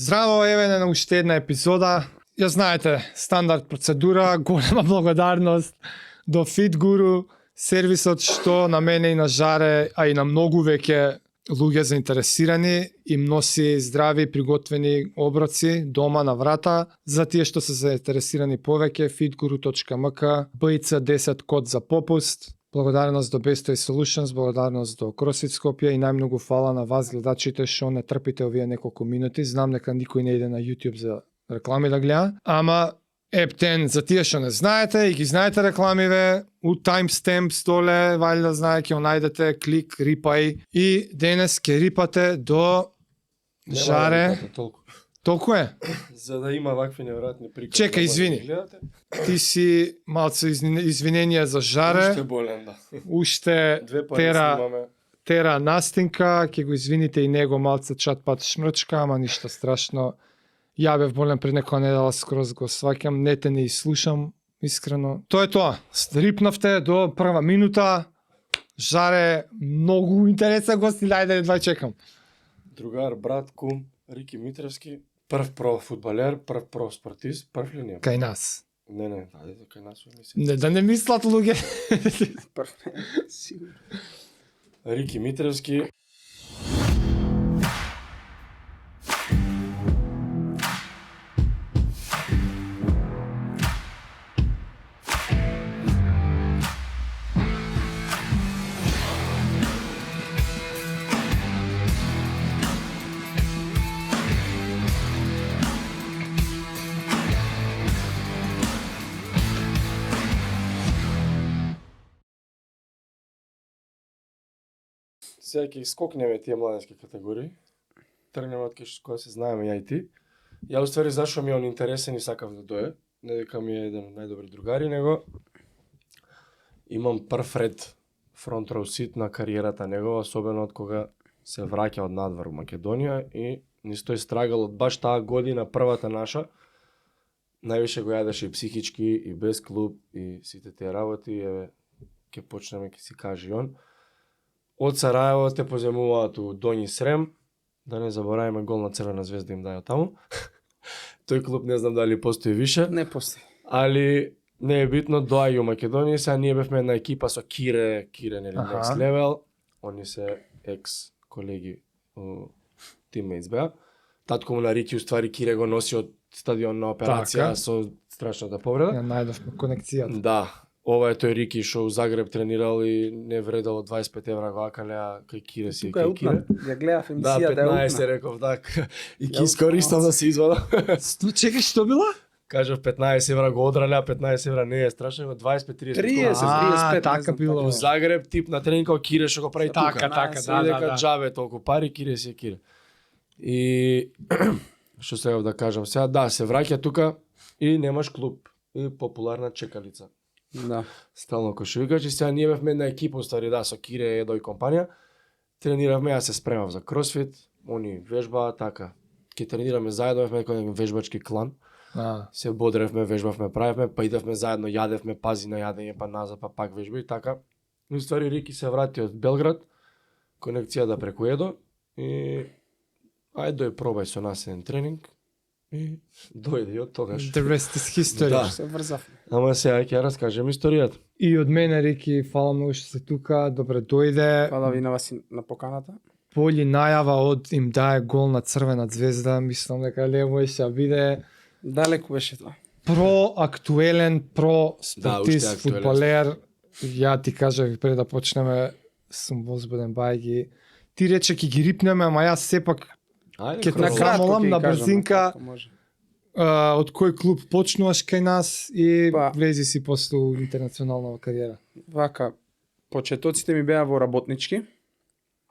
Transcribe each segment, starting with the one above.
Здраво, еве на уште една епизода. Ја знаете, стандард процедура, голема благодарност до Fit Guru, сервисот што на мене и на Жаре, а и на многу веќе луѓе заинтересирани им носи здрави приготвени оброци дома на врата. За тие што се заинтересирани повеќе, fitguru.mk, BIC10 код за попуст. Благодарност до Best Way Solutions, благодарност до CrossFit Скопје и најмногу фала на вас гледачите што не трпите овие неколку минути. Знам дека никој не иде на YouTube за реклами да гледа, ама ептен за тие што не знаете и ги знаете рекламиве, у timestamps доле, валјда знае ќе најдете, клик, рипај и денес ќе рипате до Жаре. Толку е? За да има вакви неверојатни приказни. Чекај, извини. Ти си малце извинение за Жаре. Уште болен, да. Уште Две пари снимаме. тера настинка, ќе го извините и него малце чат пат шмрчка, ама ништо страшно. Ја бев болен пред некоја недела, скроз го сваќам, не те не слушам, искрено. Тоа е тоа. Рипнавте до прва минута. Жаре, многу интересен гост, ајде едва чекам. Другар, брат, кум, Рики Митревски, прв про фудбалер, прв про спортист, прв ли не? Кај нас. Не, ајде кај нас мислам. Не да не мислат луѓе. Сигурно. Рики Митревски. Сега ќе скокнеме тие младенски категории. Тргнеме од која се знаеме ја и ти. Ја уствари зашо ми е он интересен и сакав да дое. Не дека ми е еден од најдобри другари, него имам прв ред front row seat на кариерата негова, особено од кога се враќа од надвор во Македонија и низ тој страгал од баш таа година, првата наша, највише го јадеше и психички, и без клуб, и сите тие работи, еве, ќе почнеме, ќе си каже он. Од Сараево те поземуваат у Доњи Срем, да не забораваме гол на Црвена звезда им даја таму. Тој клуб не знам дали постои више. Не постои. Али не е битно, доаѓа у Македонија, сега ние бевме една екипа со Кире нели next level, они се екс колеги у teammates беа. Татко му на Рики уствари Кире го носи од стадион на операција со страшната повреда. Ја најдовме конекцијата. Да. Ова е тој Рики што у Загреб тренирал и не вредало 25 евра го акалеа кај Кире си Тука е кај Кире. утна. Ја гледав Да, емисијата, 15 реков, да. И ки искористам да се извадам. Чекай, што била? Кажав 15 евра го одраля, 15 евра не е страшно, го 25-30. 30, 35, така било. У Загреб тип на тренинг како Кире што го прави Така, тука. така, И дека да. џабе толку пари, Кире си е Кире. И што сеав да кажам сега, да, се враќа тука и немаш клуб. И популарна чекалица. Да. Стално кошувикач и сега ние бевме една екипа, уствари да, со Кире Едо и компанија. Трениравме, јас се спремав за кросфит, они вежба, така. Ке тренираме заедно, бевме некој вежбачки клан. Се бодревме, вежбавме, правевме, па идевме заедно, јадевме, пази на јадење, па назад, па пак вежба и така. И уствари Рики се врати од Белград, конекција преку Едо и ајде дој пробај со нас еден тренинг. И дојде и од тогаш. The rest is history. Да. Се врзав. Ама сега ќе ја раскажем историјата. И од мене, Рики, фала многу што си тука, добре дојде. Фала ви на вас и на поканата. Поли најава од им дае гол на Црвена звезда, мислам дека лево ќе биде Далеку беше тоа. проактуелен, про Да, уште спортист, актуелен. фудбалер. Ја ти кажав пред да почнеме, сум возбуден бајги. Ти рече ќе ги рипнеме, ама јас сепак Ајде, Ке кратко. на Камолам, ќе на кажам, брзинка. како може. од кој клуб почнуваш кај нас и Па. влези си после у интернационална кариера? Вака, почетоците ми беа во работнички,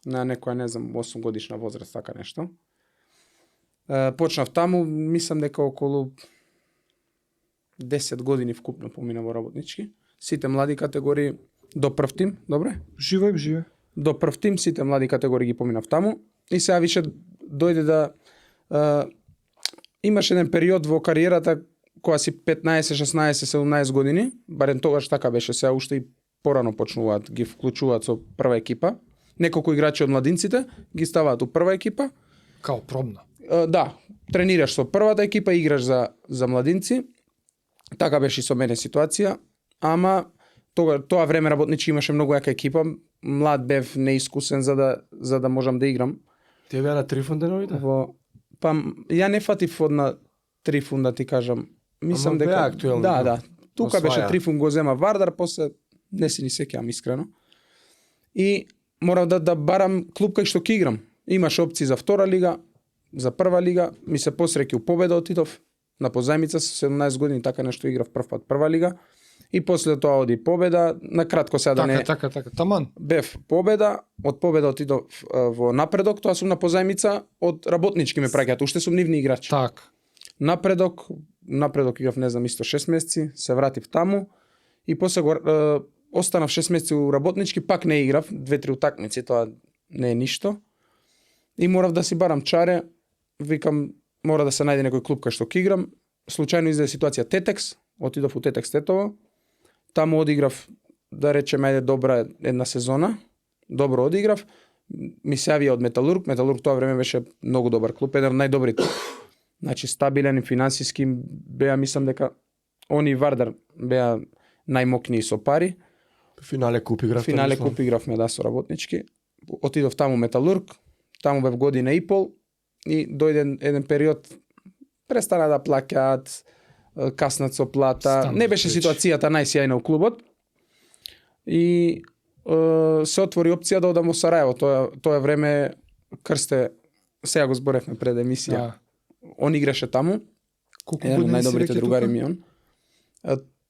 на некоја, не знам, 8 годишна возраст, така нешто. Почнав таму, мислам дека околу 10 години вкупно помина во работнички. Сите млади категории до прв тим, добре? Живеј. До прв тим сите млади категории ги поминав таму. И сега више дојде да имаш еден период во кариерата кога си 15, 16, 17 години, барем тогаш така беше, сега уште и порано почнуваат, ги вклучуваат со прва екипа. Неколку играчи од младинците ги ставаат у прва екипа Као пробна. Да, тренираш со првата екипа, играш за младинци. Така беше и со мене ситуација, ама тоа време работнички имаше многу јака екипа. Млад бев, неискусен за да можам да играм. Тие беа на Трифон деновите? Па ја не фатив одна Трифун да ти кажам. Мислам Ама беа дека актуелни, да, да. да. Тука беше Осваја. Трифун го зема Вардар, после не се ни сеќавам искрено. И морав да барам клуб кај што ќе играм. Имаше опции за втора лига, за прва лига, ми се посреќи у Победа отидов на позајмица со 17 години, така нешто играв прв пат прва лига. И после тоа оди Победа, на кратко сега да не Така, таман. бев Победа, од Победа отидов во Напредок, тоа сум на позајмица, од Работнички ме праќаат, уште сум нивни играч. Так. Напредок играв не знам исто 6 месеци, се вратив таму и после останав 6 месеци у Работнички, пак не играв, 2-3 утакмици, тоа не е ништо. И морав да си барам чаре, викам мора да се најде некој клуб кај што ќе играм. Случајно издаде ситуација Тетекс, отидов у Тетекс Тетово. Таму одиграв, да речеме, добра една сезона. Добро одиграв. Ми се јавија од Металург. Металург тоа време беше многу добар клуб, еден од најдобрите. Значи стабилен и финансиски беа, мислам дека они Вардар беа најмокнии со пари. Финале куп играв. Финале куп игравме да со Работнички. Отидов таму Металург, таму бев година и пол и дојде еден период престана да плаќаат, каснат со плата. Не беше ситуацијата најсјајна у клубот. И се отвори опција да одам во Сараево. Тоа време Крсте, сега го зборевме пред емисија. Да. Он играше таму. Колку Еден од години си најдобрите веќе другари тука? ми он.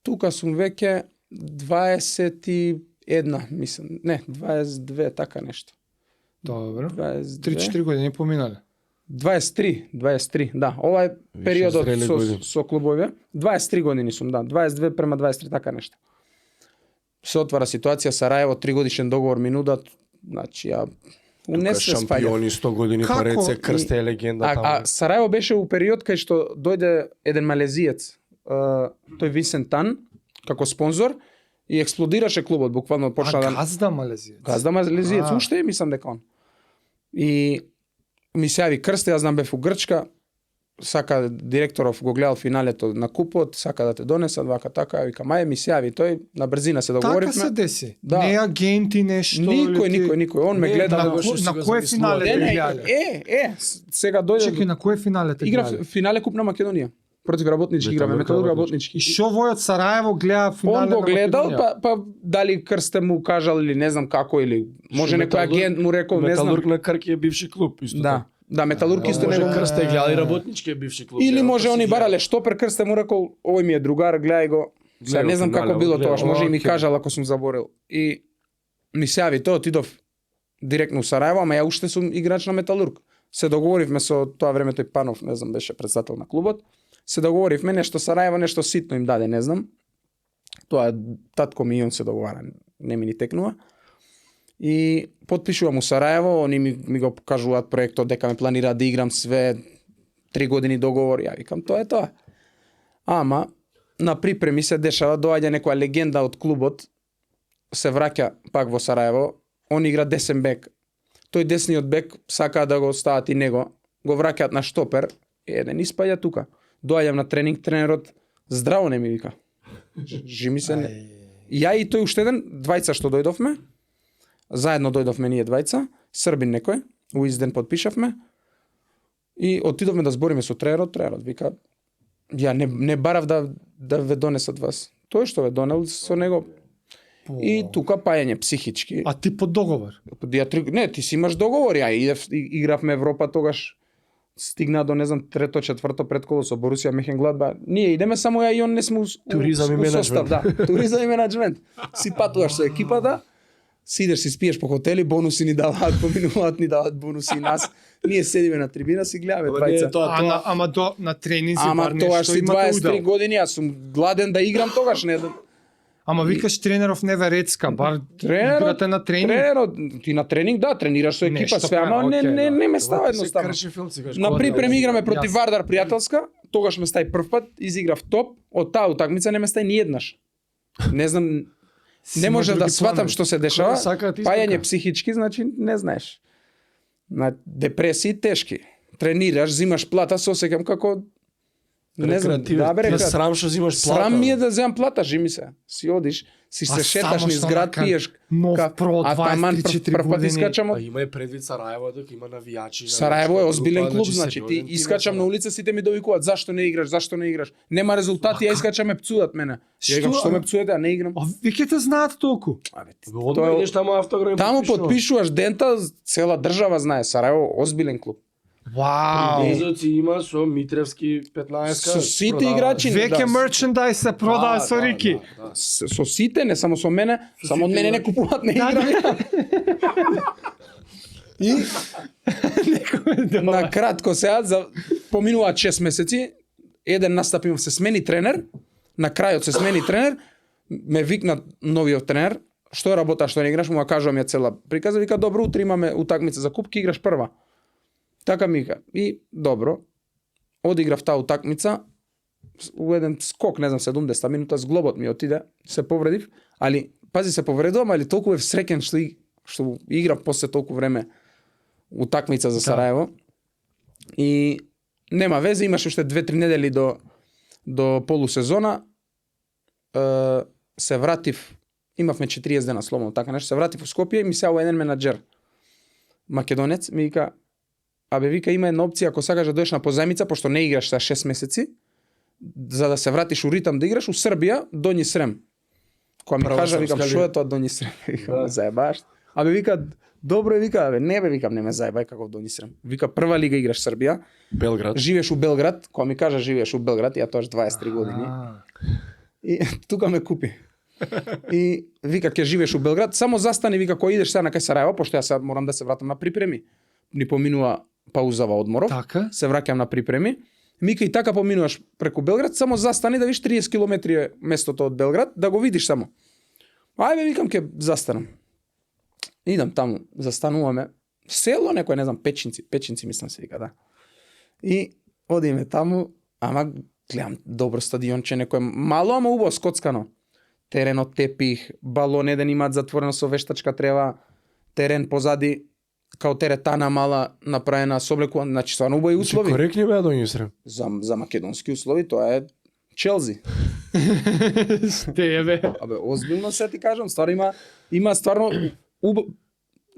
Тука сум веќе 21, мислам. Не, 22, така нешто. Добро. 22. 3-4 години поминале. 23, да. Ова е периодот зрели години. со клубови. 23 години сум, да. 22 према 23, така нешто. Се отвара ситуација Сараево, 3 годишен договор ми нудат. Значи, не се спаѓа. Шампиони 100 години Како? поред се Крсте е легенда таму. А Сараево беше у период кај што дојде еден малезиец, тој Висент Тан, како спонзор, и експлодираше клубот, буквално почна да... Газда Малезијец. Газда малезиец, уште е, мислам дека он. И ми се јави Крсте, јас знам бев у Грчка, сака директоров го гледал финалето на купот, сака да те донесат, вака така, вика, мај ми се јави, тој на брзина се договоривме. Така се деси. Да. Не агенти нешто. Никој, он ме гледа. На беше си го кој замислувал. финале те гледале? Сега дојде... Чекај, на кој финале те Играв гледале? финале Куп на Македонија. Против Работнички играме, Металург Работнички. И шо вој од Сараево гледа финале Он го на гледал, Македонија? па дали Крсте му кажал или не знам како, или може некој агент му рекол, не знам. Металург на Крки е бивши клуб, исто Да, да, Металург исто Може него. Крсте гледа и Работнички е бивши клуб. Или може Па они си барале штопер, Крсте му рекол, овој ми е другар, гледај го. Сега не знам финале, како било гледал. тоа, може и ми Окей. кажал ако сум заборил. И ми се јави тоа, отидов директно у Сараево, ама ја уште сум играч на Металург. Се договоривме со тоа време тој Панов, не знам, беше председател на клубот. Се договоривме нешто Сараево, нешто ситно им даде, не знам. Тоа татко ми и он се договара, не ми ни текнува. И потпишувам у Сараево, они ми го покажуваат проектот дека ме планираат да играм све 3 години договор, ја викам тоа е тоа. Ама на припреми се дешава, доаѓа некоја легенда од клубот, се враќа пак во Сараево, он игра десен бек. Тој десниот бек сака да го стават и него, го враќаат на штопер, еден испаѓа тука. Доаѓам на тренинг, тренерот здраво не ми вика. Жими се не. Ја и тој уште еден, двајца што дојдовме, заедно дојдовме ние двајца, Србин некој, у изден подпишавме и отидовме да збориме со тренерот, тренерот вика, ја не барав да ве донесат вас. Тој што ве донел со него. И тука пајање психички. А ти по договор? Не, ти си имаш договор, ја игравме Европа тогаш. Стигна до, не знам, трето, четврто предколо со Борусија Мехенгладба. Ние идеме само ја и он не сме Туризам и менаџмент. Да, туризам и менаџмент. Си патуваш со екипата, си идеш, си спиеш по хотели, бонуси ни даваат, поминуваат ни даваат бонуси и нас. Ние седиме на трибина, си гледаме двајца. Ама на тренинзи Ама бар тогаш нешто си имате 23 удел. години, јас сум гладен да играм тогаш, не. Ама викаш тренеров не Верецка, бар Тренерот, играте на тренинг. Тренерот, ти на тренинг, да, тренираш со екипа, Нешто све, ама правилно, окей, да. не ме става едноставно. На припрем играме против Вардар пријателска, тогаш ме стај прв пат, изиграв топ, од таа утакмица не ме стај ни еднаш. Не знам, не може да сватам што се дешава. Сакаат Пајање испака. психички, значи не знаеш. На депресии тешки. тренираш, зимаш плата, се осеќам како не знам, да бе, Ме срам што взимаш плата. Срам ми е да земам плата, жими се. Си одиш, си се шеташ низ град, пиеш нов про а таман 23 прв пат години. искачам од Има и предвид Сараево, дека има навијачи. Сараево е озбилен група, клуб, значи ти сериозен тим е искачам на Сараево. улица, сите ми довикуваат зашто не играш, зашто не играш. Нема резултати, ја искачам ме пцудат мене. Ја викам Што? што ме пцуете, а не играм. А веќе те знаат толку. Абе, Одма идеш таму автограф. таму потпишуваш дента, цела држава знае, Сараево озбилен клуб. Вау. Изоци има со Митревски 15-ка. Со сите продава. играчи, Веќе да. мерчендајз се продава со Рики. Да. Со сите, не само со мене, само од сите мене не играчи. купуваат, не Да, играм. И на кратко сега за поминуваат 6 месеци, еден настап имав, се смени тренер, на крајот се смени тренер, ме викна новиот тренер, што работа, што не играш, му ја кажувам ја цела приказа, вика добро, утре имаме утакмица за купки, играш прва. Така ми вика. И добро. Одиграв таа утакмица, у еден скок, не знам, 70 минута, зглобот ми отиде, се повредив, али пази се повредувам, али толку бев среќен што играв после толку време утакмица за Сараево. И нема везе, имаше уште 2-3 недели до полусезона. Се вратив, имавме 40 дена слободно, така нешто, се вратив у Скопје и ми се јави еден менаџер македонец, ми вика, абе вика има една опција ако сакаш да дојдеш на позајмица, пошто не играш за 6 месеци, за да се вратиш у ритам да играш у Србија, Доњи Срем. Кога ми Прва кажа, викам, српска што е лига. тоа Доњи Срем? Викам, Да. ме заебаш. Абе вика, добро е, вика, абе не бе, викам, не ме заебај како Доњи Срем. Вика, прва лига играш Србија, Белград. живееш у Белград, кога ми кажа живееш у Белград, ја тоаш 23 години. И тука ме купи. И вика ќе живееш у Белград, само застани, вика кога идеш сега на кај Сараево, пошто ја сега морам да се вратам на припреми. Ни поминува паузава одморов. Така. Се враќам на припреми. Мика и така поминуваш преку Белград, само застани да видиш 30 километри е местото од Белград, да го видиш само. Ајде викам ќе застанам. Идам таму, застануваме. Село некој, не знам, Печинци мислам се вика, да. И одиме таму, ама гледам добро стадионче, некој мало, ама убаво скоцкано. Терен од тепих, балон еден имаат затворено со вештачка трева, терен позади као теретана мала направена со облекуван, значи стварно убави услови. Коректни беа Доњи Срем. За македонски услови тоа е Челзи. Сте бе. Абе озбилно се ти кажам, стварно има стварно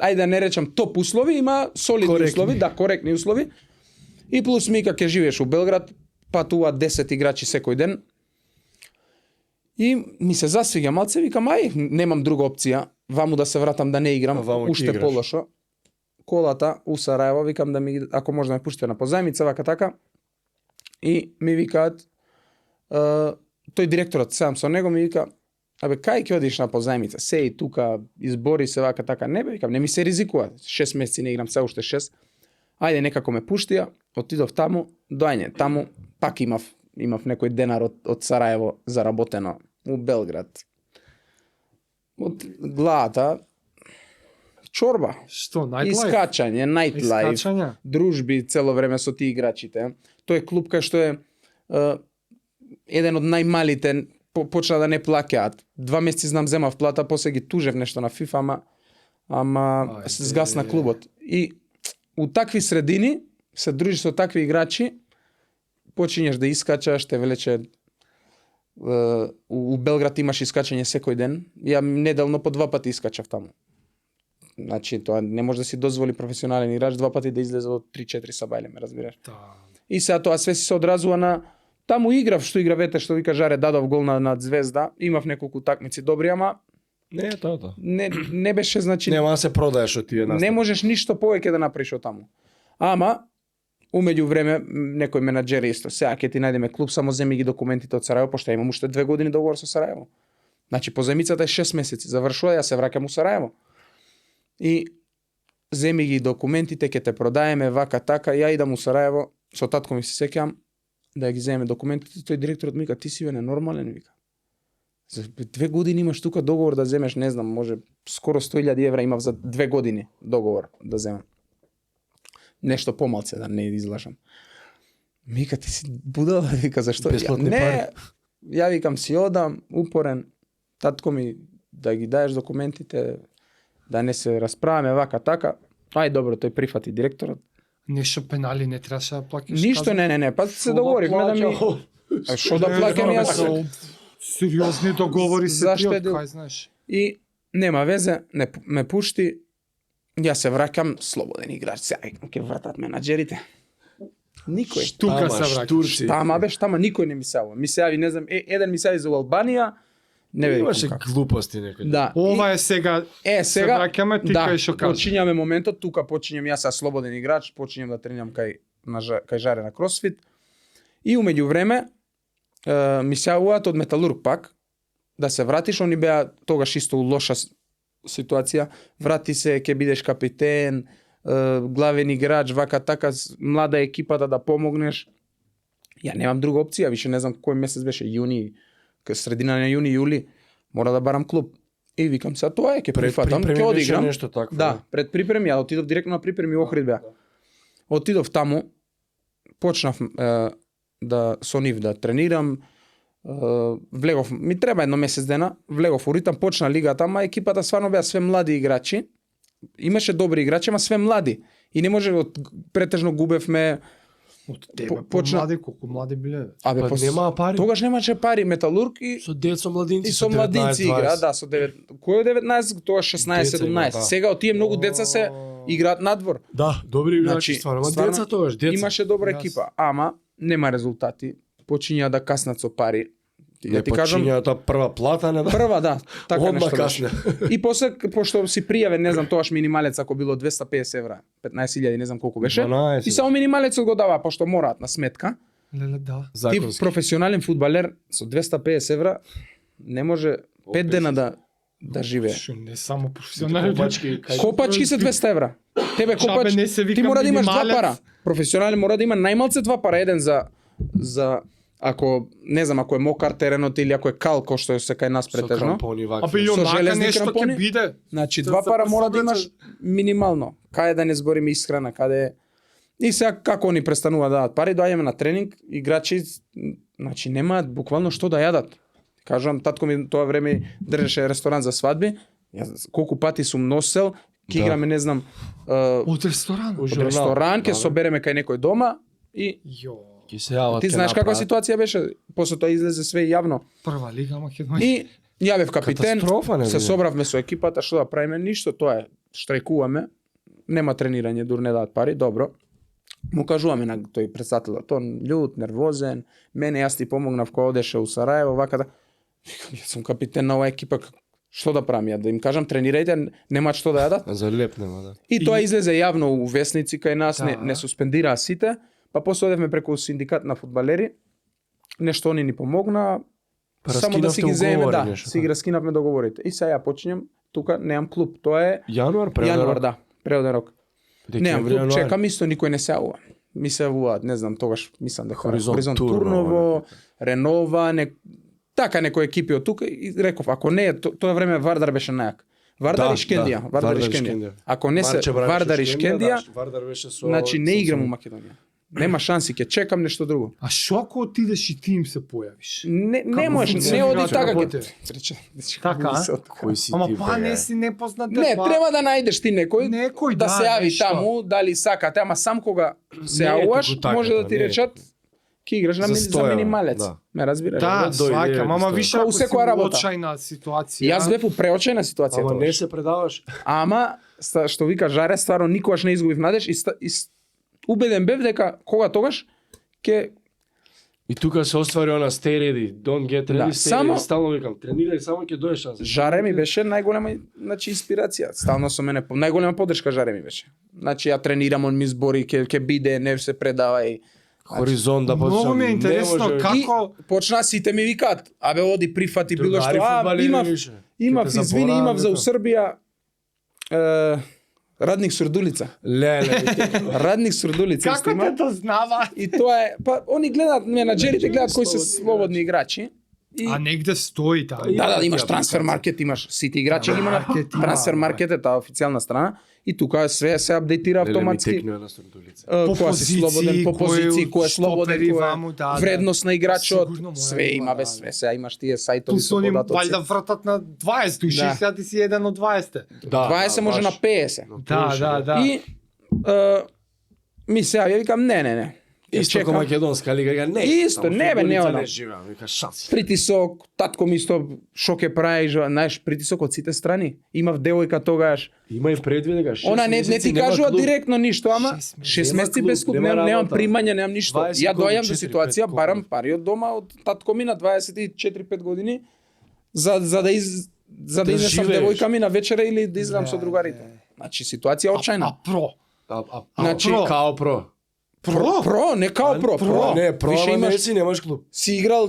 ајде да не речам топ услови, има солидни Коректни. услови, да, коректни услови. И плюс мика ќе живееш у Белград, патуваат 10 играчи секој ден. И ми се засвига малце, викам ај, немам друга опција, ваму да се вратам да не играм, А ваму ќе уште играш. полошо. Колата у Сараево, викам да ми ако може да ме пуштите на позајмица, вака така. И ми викаат тој директорот, сам со него ми вика, абе кај ќе одиш на позајмица? Се и тука избори се вака така, не бе, викам, не ми се ризикува. 6 месеци не играм, се уште 6. Ајде некако ме пуштија, отидов таму, доаѓање таму, пак имав некој денар од Сараево заработено у Белград. Од главата чорба, Што, најдлайф? искачање, најтлайф, Искачања? дружби цело време со тие играчите. Тој е клуб кај што е еден од најмалите, почна да не плаќаат. 2 месеци знам земав плата, после ги тужев нешто на FIFA, ама Ајде. згасна клубот. И у такви средини се дружиш со такви играчи, почињаш да искачаш, те влече у Белград имаш искачање секој ден. Ја неделно по 2 пати искачав таму. Значи тоа не може да си дозволи професионален играч 2 пати да излезе од 3-4 сабајле, ме разбираш. Да. И сега тоа све си се одразува на таму играв, што игравете, што вика Жаре, дадов гол на Звезда, имав неколку такмици добри, ама Не е тоа. не беше, значи Нема да се продаеш од тие настапи. не можеш ништо повеќе да направиш од таму. Ама умеѓу време некој менаџер исто, сега ќе ти најдеме клуб, само земи ги документите од Сараево, пошто ја имам уште 2 години договор со Сараево. Значи позајмицата е 6 месеци, завршува, ја се враќам у Сараево. И земи ги документите, ќе те продаеме вака така, ја идам у Сараево, со татко ми се сеќавам да ги земеме документите, тој директорот ми вика, ти си бе ненормален, вика. За 2 години имаш тука договор да земеш, не знам, може скоро 100.000 евра имав за 2 години договор да земам. Нешто помалце, да не излажам. Мика, ти си будала, вика, зашто? Бесплатни не, пари. ја викам си одам, упорен, татко ми да ги даеш документите, да не се расправаме вака така. Ај добро, тој прифати директорот. Нешто пенали не требаше да плакаш. Ништо не, па се договоривме да ми што да плаќам јас. Сериозни договори се Зашто приот, е дел- кај знаеш. И нема везе, не ме пушти. Јас се враќам слободен играч. Сега ќе вратат менаџерите. Никој. Штука се враќаш. Штама, никој не ми се јавува. Ми се јави, не знам, еден ми се јави за Албанија. Не веќе Имаше како. глупости некој. Да. Ова е сега. Сега Се враќаме, ти кај што кажеш. почињаме моментот, тука почињам јас са слободен играч, почињам да тренирам кај Жаре на Кросфит. И умеѓу време ми се јавуваат од Металург пак да се вратиш, они беа тогаш исто у лоша ситуација. Врати се, ќе бидеш капитен, главен играч, вака така, млада екипата да помогнеш. Ја немам друга опција, више не знам кој месец беше, јуни, средина на јуни, јули, мора да барам клуб. И викам се, тоа е, ќе прифатам, ќе одиграм. Нешто такво. Да, пред припреми, ја отидов директно на припреми во Охрид беа. Отидов таму, почнав да со нив да тренирам, влегов, ми треба едно месец дена, влегов у ритам, почна лигата, ама екипата стварно беа све млади играчи. Имаше добри играчи, ама све млади. И не може, претежно губевме. Од тебе почна- млади, колку млади биле? Абе, Па немаа пари. Тогаш немаше пари, Металург и Со деца младинци. и со младинци игра, да, со 9. Кој е 19, тоа 16, Деца има, 17. да. Сега од тие многу деца се играат надвор. Да, добри играчи, Значи, стварно. Ама стварно, деца тогаш, деца. Имаше добра Јас. екипа, ама нема резултати. Почиња да каснат со пари. Не ти кажам, почиња таа прва плата, не да. прва, да, така Одма нешто беше. касне. И после, пошто си пријавен, не знам, тоаш минималец ако било 250 евра, 15.000, не знам колку беше. 12. И само минималецот го дава, пошто мораат на сметка. Леле, да. Ти Законски. професионален фудбалер со 250 евра не може 5 дена да живее. Шо не само професионални. Копачки, Копачки се 200 евра. Тебе копач, не се вика ти мора да имаш 2 минималец. пара. Професионален мора да има најмалце 2 пара, еден за ако не знам, ако е мокар теренот или ако е кал кој што е кај нас Со претежно. крампони вакви. Абе, Со јонака железни нешто крампони? ќе биде. Значи Се 2 пара мора да представете- имаш минимално. Каде да не збориме исхрана, каде. И сега како они престанува да дадат пари, доаѓаме на тренинг, играчи значи немаат буквално што да јадат. Кажувам, татко ми тоа време држеше ресторан за свадби. Јас колку пати сум носел, ќе Да. играме, не знам, Од ресторан. Од од журнал. ресторан, ќе Да, бе. собереме кај некој дома и Јо, Ќе се јават. ти ќе знаеш каква направат. ситуација беше, после тоа излезе све јавно. прва лига Македонија. И јавев капитен, Катастрофа, не се биде. собравме со екипата, што да правиме, ништо, тоа е, штрајкуваме, нема тренирање, дур не дадат пари, добро. Му кажуваме на тој председателот, он љут, нервозен, мене јас ти помогнав кога одеше у Сараево, вака да. Викам, јас сум капитен на оваа екипа, што да правам ја, да им кажам тренирајте, немаат што да јадат. За леп нема, да. И тоа излезе јавно у весници кај нас, Да. не суспендираа сите, па после одевме преку синдикат на фудбалери, нешто они ни помогна, Па само да си ги раскинавте земеме, уговори, да, нешто, си ги раскинавме договорите. И сега ја почињам, тука немам клуб, тоа е Јануар, јануар, да, преоден рок. Немам Декември, клуб, јануари. чекам исто, никој не се јавува. Ми се јавуваат, не знам, тогаш мислам дека Хоризонт Турново, Турново, Ренова, така некои екипи од тука и реков, ако не е тоа време Вардар беше најак. Вардар Да, и Шкендија, да, Вардар и Вардар и Шкендија. Шкендија. Ако не се Марче бранеше Вардар и Шкендија, да, Вардар беше со... значи не со- играм у Македонија. Нема шанси, ќе чекам нешто друго. А што ако отидеш и ти им се појавиш? Не Како можеш, не функционира оди така работа? ќе. Така, а? Кој си Ама ти, па бе? не си непознат. Не, треба да најдеш ти некој, Некој, да се јави нешто. таму, дали сакате, ама сам кога се Не е јавуваш, туку така, може да тоа, ти не е. речат ќе играш на За за 100 евра, минималец. да. Ме разбираш? Да, дојде, сваќам, ама исто. више Као ако си секоја работа. очајна ситуација. Јас бев у преочајна ситуација Ама не тогаш. се предаваш. Ама што вика Жаре, стварно никогаш не изгубив надеж убеден бев дека кога тогаш ќе И тука се оствари она stay ready, don't get ready, Да, stay само- ready. Стално викам, тренирај, само ќе дојдеш шанса. Жаре ми беше најголема значи инспирација. Стално со мене најголема поддршка Жаре ми беше. Значи ја тренирам, он ми збори ќе биде, не се предавај. Хоризонт да почнам. Многу ми е интересно Не може- како И почна сите ми викаат, абе оди прифати било Другари што, фудбалери имав више. имав Ќе те извини, заборавам, имав за у дека- Србија Радник Сурдулица. Леле, Радник Сурдулица како има. те дознава? И тоа е, па они гледаат, менаџерите гледаат кои се слободни играчи. И А негде стои таа. да, имаш трансфер маркет, имаш сите играчи ги има на Маркет има, трансфер бе. маркет е таа официјална страна и тука се апдейтира автоматски. Текнува на Сурдулица. По Која си позиции, слободен, по позиции, кој е слободен, штопери кој ваму, да, е да. вредност на играчот, Сигурно мора све да има, има, да, бе, да. све, сега имаш тие сајтови Ту со со ним податоци. валјда вратат на 20, и Да. 60 си еден од 20. Да, 20 може баш. на 50. Да, да, да. И ми се јавија, викам не. Ја Исто чекам. македонска лига, вика не. Исто, таму не, бе, не, фудбалица она. не живеам, вика шанси. Притисок, татко ми исто шо ќе прави, знаеш, притисок од сите страни. Имав девојка тогаш. Има и предвид дека 6 Она не ти нема кажува клуб. директно ништо, ама 6 Нема месеци клуб, без клуб, нема немам работа. примања, немам ништо. 20 Ја доаѓам до 4-5 ситуација, колку? барам пари од дома од татко ми на 24-5 години за да изнесам живееш. девојка ми на вечера или да излезам со другарите. Значи ситуација очајна. Про. Значи, Као про. Про, не као про. Не, про, Више ама не имаш си, немаш клуб. си играл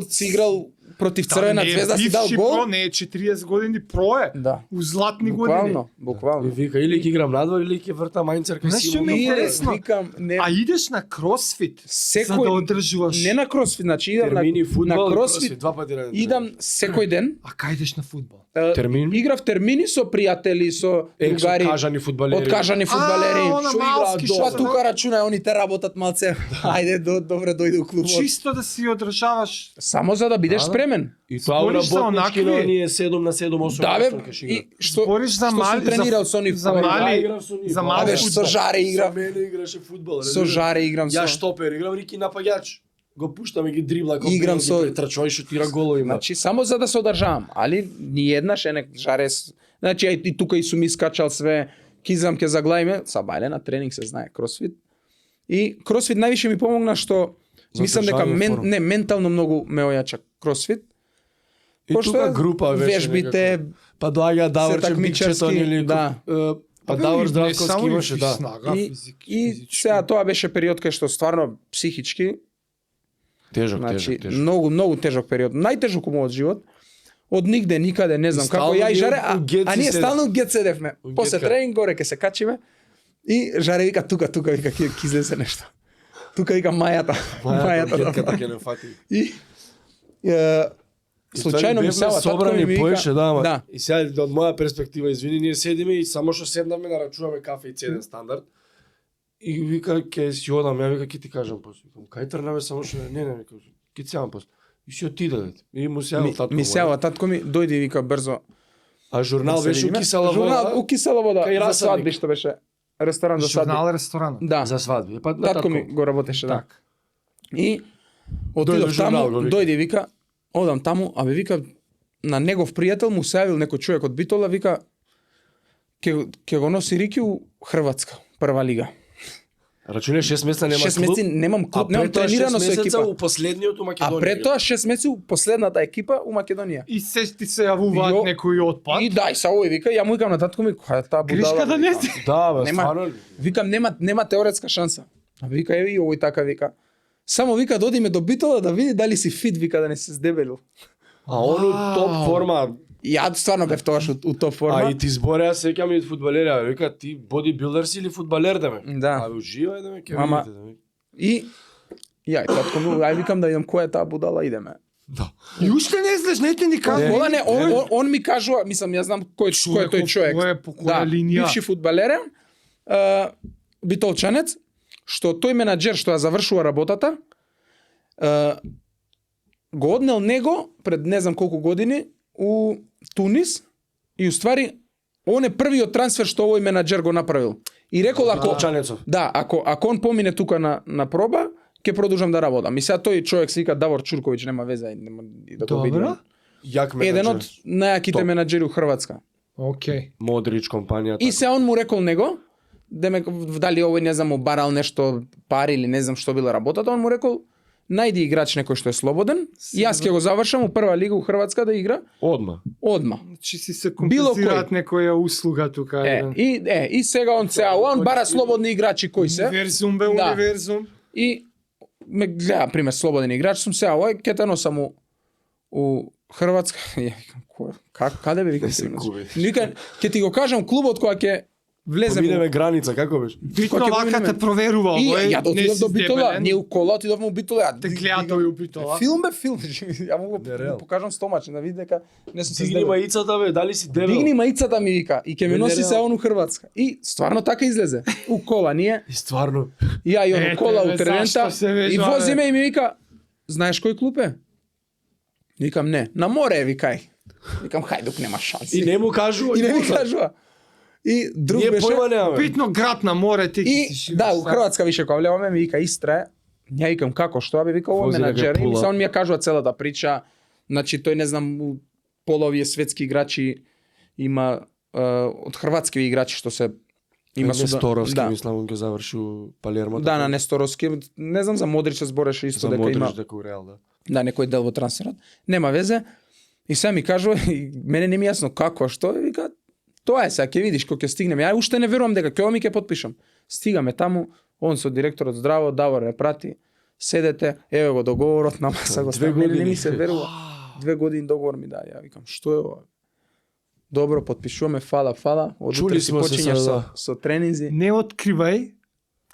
против Црвена звезда, си дал Про, гол. не е 40 години, про е. Да. У златни години. Буквално. И вика или ќе играм надвор или ќе вртам мајнцерка Знаеш си. што ми е Ние, интересно? викам, не, А идеш на кросфит за да секој, одржуваш. не на кросфит, значи идам Термини на фудбал, кросфит, два пати на ден. идам секој ден. А кај идеш на фудбал? Термини? Играв термини со пријатели, со другари. Откажани фудбалери. Откажани фудбалери. она Што малски, играат? што Тоа се тука рачунај, они те работат малце. Ајде, добре дојде у клубот. Чисто да си одржаваш. Само за да бидеш спремен. И тоа Збориш за работнички, но онакви? ние 7 на 7, 8 Да бе, кеш и што Збориш за што мали сум тренирал со нив. за Абе, мали, играв со нив. за А, мали Абе, со фудбал. жаре За играв. мене играше фудбал. Со жаре играм Ја со. штопер, играм Рики напаѓач. Го пуштам и ги дрибла, Играм со- претрчува и шутира голови. Значи само за да се одржавам, али ни еднаш е жаре. Значи и тука и сум искачал све, кизам ке заглаиме, са бајле на тренинг се знае кросфит. И кросфит највише ми помогна што За мислам дека одржавање форма. ментално многу ме ојача кросфит. И Пошто тука група беше вежбите, некако. Па доаѓа Давор такмичарски, Чембичетон или да. Па Давор Не Здравковски само имаше, да. снага, и, физички. сега тоа беше период кај што стварно психички, Тежок, значи тежок. многу тежок период, најтежок у мојот живот. Од нигде никаде не знам како стално ја и ние жаре, у Гет а си ние седев. стално гет седевме. У После Гетка. тренинг горе ќе се качиме и жаре вика тука вика ќе излезе нешто. Тука вика мајата, мајата. Гетката ќе не фати. И случајно ми сава собрани ми поеше, да, ама. Да. И сега од моја перспектива, извини, ние седиме и само што седнаме нарачуваме кафе и цеден стандард. И вика ќе си одам, ја вика ќе ти кажам после. Викам, кај тргнаме само што не, вика, ќе ти сеам после. И си отиде, дете. И му сеа татко. Ми сева татко ми дојде и вика брзо. А журнал да се беше видиме. укисала Журнал вода. укисала вода Кај за Расадник. свадби што беше. Ресторан за свадби. Журнал ресторан. Да. За свадби. Па на Татко ми го работеше, да. Так. И Дојде отидов журнал, таму, го вика. дојде и вика, одам таму, а бе вика на негов пријател му се јавил некој човек од Битола, вика ќе го носи Рики у Хрватска, прва лига. Рачуне 6 месеца нема 6 клуб. месеци немам А клуб, пред немам тоа 6 тренирано со месеца екипа. у последниот у А Македонија. пред тоа 6 месеци у последната екипа у Македонија. И се ти се јавуваат Јо- некои отпад. И да, и са овој вика, ја му викам на татко ми, која е таа будала? Гришка да не Викам, си. Да, бе, Нема- стварно. Викам нема теоретска шанса. А вика еви овој така вика. Само вика да одиме до Битола да види дали си фит, вика да не се здебелил. А он у топ форма. И ја стварно бев тогаш у топ форма. А и ти збореа сеќам и од фудбалери, а вика ти бодибилдер си или фудбалер да ме? Да. А уживај да ме ќе Ама- видите да ме. И ја и татко ми, ај викам да видам која е таа будала, идеме. Да. И уште не знаеш, не ти ни кажа. Ола не, он ми кажува, мислам, ја знам кој е тој човек. Кој е по која Да, линија? бивши фудбалерен, битолчанец, што тој менаџер што ја завршува работата, го однел него пред не знам колку години у Тунис и уствари он е првиот трансфер што овој менаџер го направил. И рекол ако Толчанецов. да, ако он помине тука на проба, ќе продолжам да работам. И сега тој човек се вика Давор Чурковиќ, нема веза, нема и да го видиме. Добро. Јак менаџер. Еден од најаките Топ. менаџери у Хрватска. Океј. Модрич компанијата. И се он му рекол него, демек дали овој не знам му барал нешто пари или не знам што била работата, он му рекол најди играч некој што е слободен, и јас ќе го завршам у прва лига у Хрватска да игра Одма. одма. Значи си се Било компензираат некоја услуга тука. И сега он он бара слободни играчи кои се. Универзум бе, Да. универзум. И ме гледа пример слободен играч сум сега овој ќе те носам у Хрватска. Ја викам кој? Каде бе викам се се носиш? губи. Викам ќе ти го кажам клубот која ќе влезем. Поминеме граница, како беше? Битно Кој ќе вака поминеме? те проверува И овој. ја отидов до Битола, ние у кола отидовме у Битола. Те гледа тој у Битола. Филм бе филм. Ја му го Нереално. покажам стомачен да види дека не сум се Дигни здебел. маицата бе, дали си дебел? Дигни маицата ми вика и ќе ми Бе, носи се нереално. он у Хрватска. И стварно така излезе. У кола ние, И стварно. и ја и он у Ете, кола бе, у терента зашто се вежа, и бе? возиме и ми вика знаеш кој клуб е? Викам не, на море е викај. Викам хајдук нема шанси. И не му кажува. И не ми пуца. кажува. И друг Ние беше појма немаме. Битно град на море ти и ќе си да, живееш, у Хрватска више кога влеваме ми вика Истра. Ја викам како што бе вика овој Вози менаџер дека и пула. се он ми ја кажува целата прича. Значи тој не знам половие светски играчи има од хрватски играчи што се има Несторовски, да. мислам, он ќе заврши у Палермо. Да, на Несторовски, не знам за Модрич се збореше исто за дека Модрич има дека у Реал, да. да некој дел во трансферот. Нема везе. И сега ми кажува, и мене не ми е јасно како, што, и вика, тоа е сега, ќе видиш кога ќе стигнеме. Ја уште не верувам дека ќе ми ќе потпишам. Стигаме таму, он со директорот здраво, Давор ме прати, седете, еве го договорот на маса го 2 стави. Мене не години. ми се верува. 2 години договор ми да, ја викам, што е ова? Добро, потпишуваме, фала. Од Чули утре си смо се почињаш сега, со, да. со тренинзи. Не откривај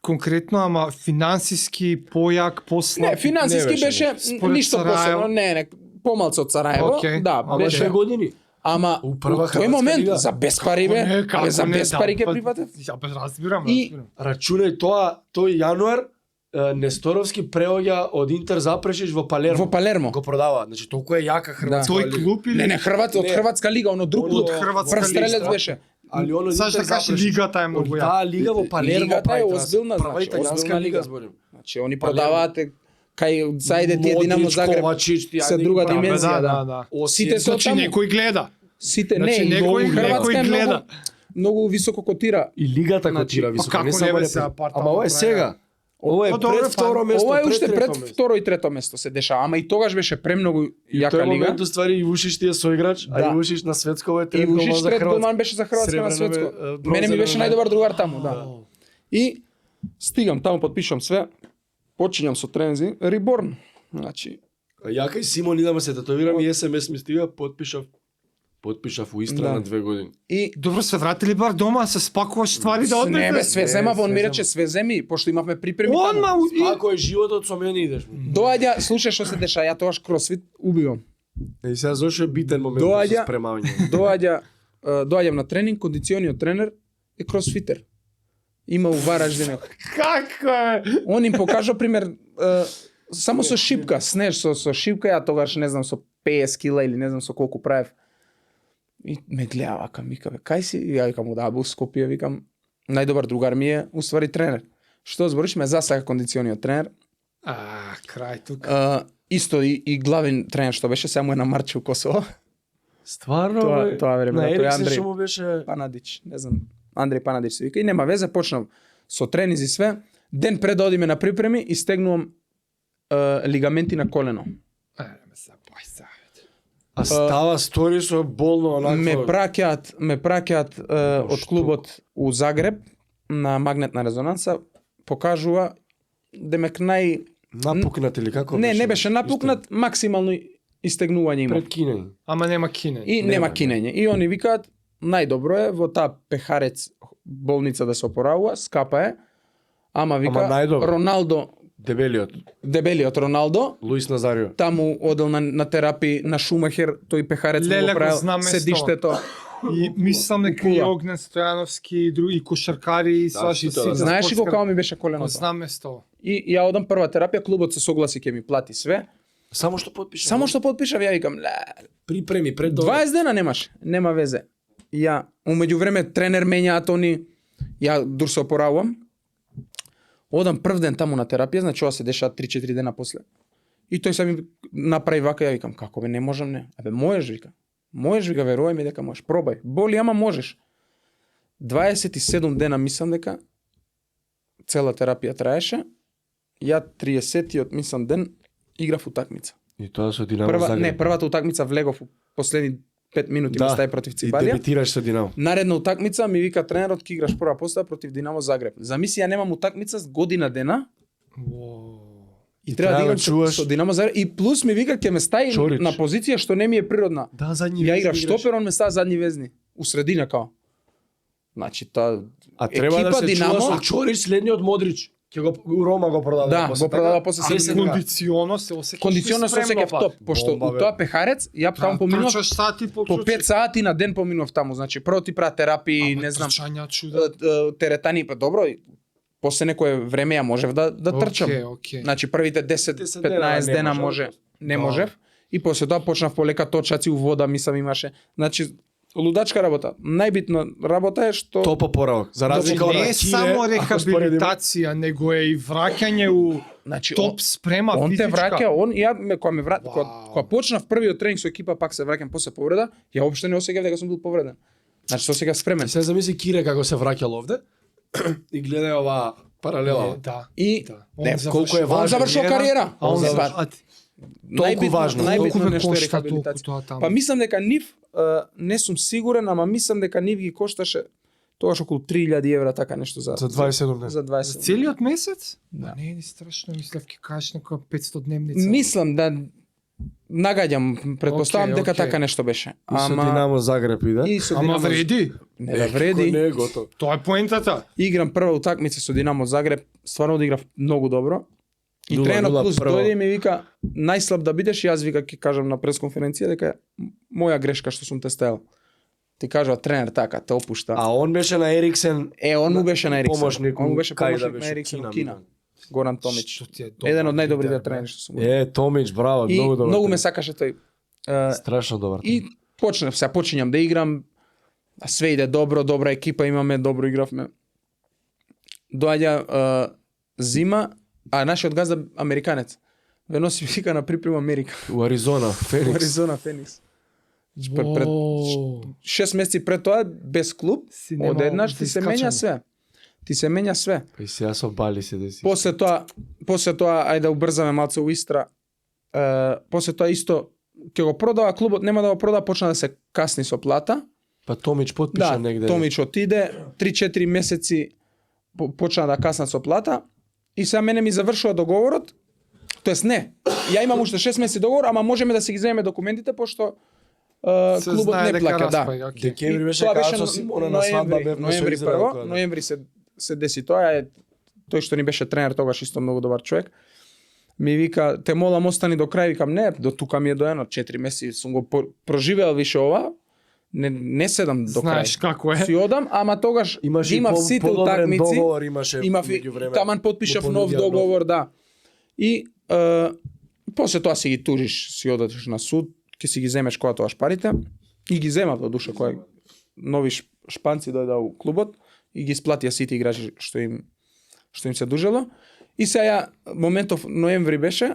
конкретно, ама финансиски појак, послаб. Не, финансиски беше беше Според ништо Сараево. посебно, не, помалку од Сараево, Окей. да, Ама беше. 2 години. Ама У у прва тој Хрватска момент лига. за без пари бе, абе за без пари ќе прифатев. Ја бе разбирам, И- разбирам. Рачунај тоа, тој јануар Несторовски преоѓа од Интер Запрешиш во Палермо. Во Палермо. Го продава. Значи толку е јака хрватска Тој лига. клуб или Не, од Не. Хрватска лига, оно друг Оно клуб. од Хрватска Врстрелец лига. беше. Али оно Саш да кажеш лигата е многу Од јака. таа лига во Палермо Лигата прави е трансфер. озбилна, Прва значи, италијанска озбилна лига лига. зборим. Значи они продаваат кај зајде тие Динамо Модрич, Загреб. Ковачич, тие, се ајде ги друга прават. димензија, Да, да. да. Сите се Значи таму. некој гледа. Сите Значи, не, некој- Хрватска некој е гледа. многу високо котира. И лигата Значи, котира па високо, како не не само бе Репер. сега партал Ама ова е прави, сега. Ова е Па добро, пред второ па, место, Ова е уште пред трето место. второ и трето место се дешава, ама и тогаш беше премногу И јака тој лига. момент уствари и Вушиш ти е соиграч, а Да. и Вушиш на светско ова е И трет голман Вушиш за трет Хрватска. голман беше за Хрватска на Сребрено светско. бе, Мене ми беше бронзено најдобар другар таму, да. Да. И стигам таму, потпишам све, почињам со трензи, Реборн. Значи, Јака и Симон идаме се татовирам и СМС ми стига, потпишав у Истра Да. на 2 години. и Добро, се вратили бар дома, се спакуваш ствари да не бе, однесеш. све зема, он ми све рече све земи, пошто имавме припреми Он таму. ма и Ако е животот со мене идеш. Доаѓа, слушај што се деша, ја тогаш кросфит убивам. И сега зошто е битен момент Доаѓа- со спремање. Доаѓам на тренинг, кондициониот тренер е кросфитер. Има у Вараждин. како е? Он им покажа пример само со шипка, снеж со шипка, ја тогаш не знам со 50 кила или не знам со колку правев. И ме гледа вака, вика бе, кај си? И ја викам, да, бу Скопје, викам, најдобар другар ми е, уствари тренер. Што збориш, ме засака кондициониот тренер. Крај тук. Исто и главен тренер што беше, сега му е на Марче у Косово. Стварно, Тоа- бе? тоа време, На тој Ериксен Андреј. што му беше... Панадич, не знам, Андреј Панадич се вика. И нема везе, почнав со тренизи све. Ден пред да одиме на припреми, истегнувам лигаменти на колено. Ме се бој се. А става стори со болно онакво. Ме праќаат од клубот у Загреб на магнетна резонанса, покажува демек Напукнат или како не беше напукнат, максимално истегнување има. Пред кинење. Ама нема кинење. И нема кинење. И они викаат најдобро е во таа Пехарец болница да се опоравува, скапа е. Ама вика најдобро. Роналдо, Дебелиот. дебелиот Роналдо, Луис Назарио. таму одел на терапии на Шумахер, тој Пехарец му Леле, го го правил знам место. седиштето. И мислам дека и Огнен Стојановски и други кошаркари и сваш и сите, да. сите. Знаеш ли го спортскар- како ми беше Го коленото? знам место. И ја одам прва терапија, клубот се согласи ќе ми плати све. Само што потпиша. Само што потпишав, ја викам, припреми пред 20 дена немаш, нема везе. Ја, умеѓу време тренер менјаат они, ја дур се опоравувам. Одам прв ден таму на терапија, значи ова се деша 3-4 дена после. И тој се ми направи вака, ја викам, како бе, не можам, не. Абе, можеш, вика. Можеш, вика, верувај ми дека можеш. Пробај. Боли, ама можеш. 27 дена мислам дека цела терапија траеше. Ја 30-тиот мислам ден играв утакмица. И тоа со Динамо Загреб. Првата утакмица влегов у последни 5 минути ме стави против И Цибалија. дебитираш со Динамо. Наредна утакмица ми вика тренерот ќе играш прва постава против Динамо Загреб. Замисли ја немам утакмица с година дена и треба да играм со Динамо Загреб и плюс ми вика ќе ме стави Чорич. на позиција што не ми е природна. Да, задни Ја везни играв играш. штопер, он ме стави задни везни. У средина као. Значи та А треба да екипа се Динамо, чува со Чорич следниот Модрич. Ќе го у Рома го продава. Да, после го продава така. после А, се се сега. Кондиционо се осеќаш. кондиционно се осеќав топ, пошто Бомба, у бе. тоа Пехарец ја таму поминував Трчаш сати по 5 сати на ден поминував таму. Значи прво ти прават терапии, не знам, Трчања чуда. теретани, па добро, и после некое време ја можев да трчам. Окей. Значи првите 10-15 не дена можев. не Да. можев. И после тоа почнав полека точаци у вода, мислам имаше. Значи лудачка работа. Најбитна работа е што Топо поравок. За разлика од Не е Кире, само ако споредиме- рехабилитација, него е и враќање у значи топ спрема он те физичка. враќа, кога ме врат, Вау. кога почнав првиот тренинг со екипа, пак се враќам после повреда, ја уопште не осеќав дека сум бил повреден. Значи со сега спремен. Се замисли Кире како се враќал овде и гледај оваа паралела. Да. И Да. не, колку е он важно. завршил кариера. А он Па, завршил. Толку важно. Најбитно Колку ве нешто е кошта толку рехабилитација. тоа таму? Па мислам дека нив, не сум сигурен, ама мислам дека нив ги кошташе тогаш околу 3000 евра, така нешто за 27 дена. за 20. За целиот месец? Да. Не, не страшно, мислев ќе кажеш некоја 500 дневница. Мислам да нагаѓам, претпоставам Океј, дека океј. така нешто беше. И со Динамо Загреб иде. и со Ама Динамо вреди. Не да вреди. Не е готово. Тоа е поентата. Играм прва утакмица со Динамо Загреб, стварно одиграв многу добро. И 0:0 тренерот плюс прво. дојде и ми вика најслаб да бидеш, и јас вика ќе кажам на пресконференција дека е моја грешка што сум те ставил. Ти кажува тренер така, те опушта. А он беше на Ериксен. Он му беше на Ериксен. Помошник, Он му беше кај да помошник беше, на Ериксен Кина, у Кина. мина. Горан Томич. Што ти е добар Еден од најдобрите лидер, бе. тренери што сум видел. Томич, браво, И многу добар. многу ме тренер. сакаше тој. Страшно добар. И почињам да играм, а све иде добро, добра екипа имаме, добро игравме. Доаѓа зима, а нашиот газда американец. Ве носи вика на припрема Америка. У Аризона, Феникс. Аризона Феникс. Пред О, 6 месеци пред тоа без клуб, си немал одеднаш ти се менја искачано. све. Ти се менја све. Па и сега со Бали се деси. После тоа, ајде да убрзаме малце у Истра. После тоа исто ќе го продава клубот, нема да го продава, почна да се касни со плата. Па Томич потпиша Да, негде. Томич отиде, 3-4 месеци почна да каснат со плата и сега мене ми завршува договорот. Тоест не, ја имам уште 6 месеци договор, ама можеме да си ги земеме документите пошто се клубот знае не дека плаќа, да. распај, окей. Декември беше Тоа кажа со Симона на свадба бевме со ноември Израел, прво, тоа, да. ноември се деси тоа, е тој што ни беше тренер тогаш исто многу добар човек. Ми вика, те молам остани до крај, викам не, до тука ми е доено, 4 месеци сум го проживеал више ова. Не седам до крај. Знаеш како е. Си одам, ама тогаш Имаш и имав сите подобрен утакмици. договор, имаше Имав и меѓувреме. таман потпишав Му нов понудија договор, да. И после тоа си ги тужиш, си одиш на суд, ќе си ги земеш кога тоа парите и ги земав до душа кога нови шпанци дојда у клубот и ги исплатија сите играчи што им се дужело. И сега моментов ноември беше,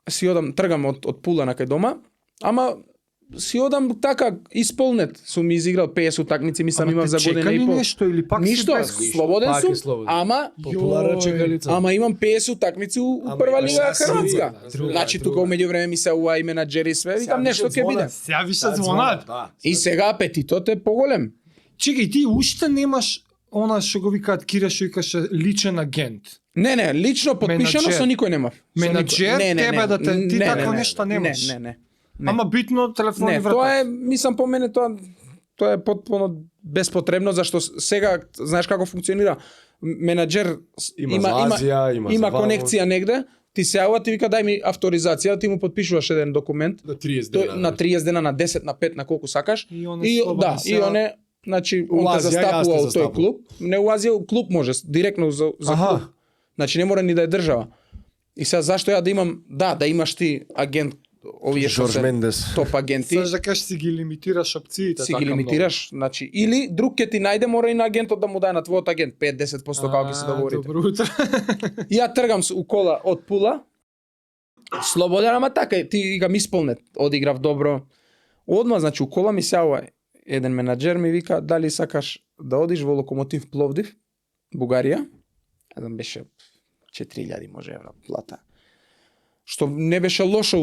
си одам, тргам од Пула на кај дома, ама си одам така исполнет. Сум изиграл 50 утакмици, мислам имав за година и чекали пол. нешто или пак Ништо, си без... слободен Пак е сум, слободен. ама Популарна чекалица. ама имам 50 утакмици у Ама прва имаш лига сасви, Хрватска. друга, Значи друга. тука умеѓу време ми се уа и менаџери и све, викам нешто ќе биде. Сега више звонат. Да. И сега апетитот е поголем. Чекај, ти уште немаш она што го викаат Кира, што викаше личен агент. Не, лично подпишано Менаџер. со никој немав. Со Менаџер, никој. тебе да те- ти такво нешто немаш. Не. Ама битно телефони Не, вратат. тоа е, мислам по мене тоа е потpuno беспотребно, зашто сега знаеш како функционира. Менаџер Има за Азија, има за има ваму. конекција негде, ти се јавува, ти вика дај ми авторизација, ти му подпишуваш еден документ. На 30 Тој дена. на 30 дена, на 10, на 5, на колку сакаш. И он е слободен да, и сега. он е, значи, У он те Азија, јас те застапува у тој застапувам. клуб. Не у Азија, у клуб може, директно за Аха. клуб. Значи не мора ни да е држава. И сега зашто ја да имам, да имаш ти агент, овие што Жорж се Мендес. топ агенти, Саш да кажеш си ги лимитираш опциите. си така ги лимитираш, значи или друг ќе ти најде, мора и на агентот да му даде на твојот агент 5-10% како ќе се договорите. Добро утро. И ја тргам у кола од Пула, слободен, ама така, ти го исполнет, одиграв добро. Одма, значи, у кола ми се јавува еден менаџер, ми вика, дали сакаш да одиш во Локомотив Пловдив, Бугарија, еден беше 4000 може евра плата. Што не беше лошо,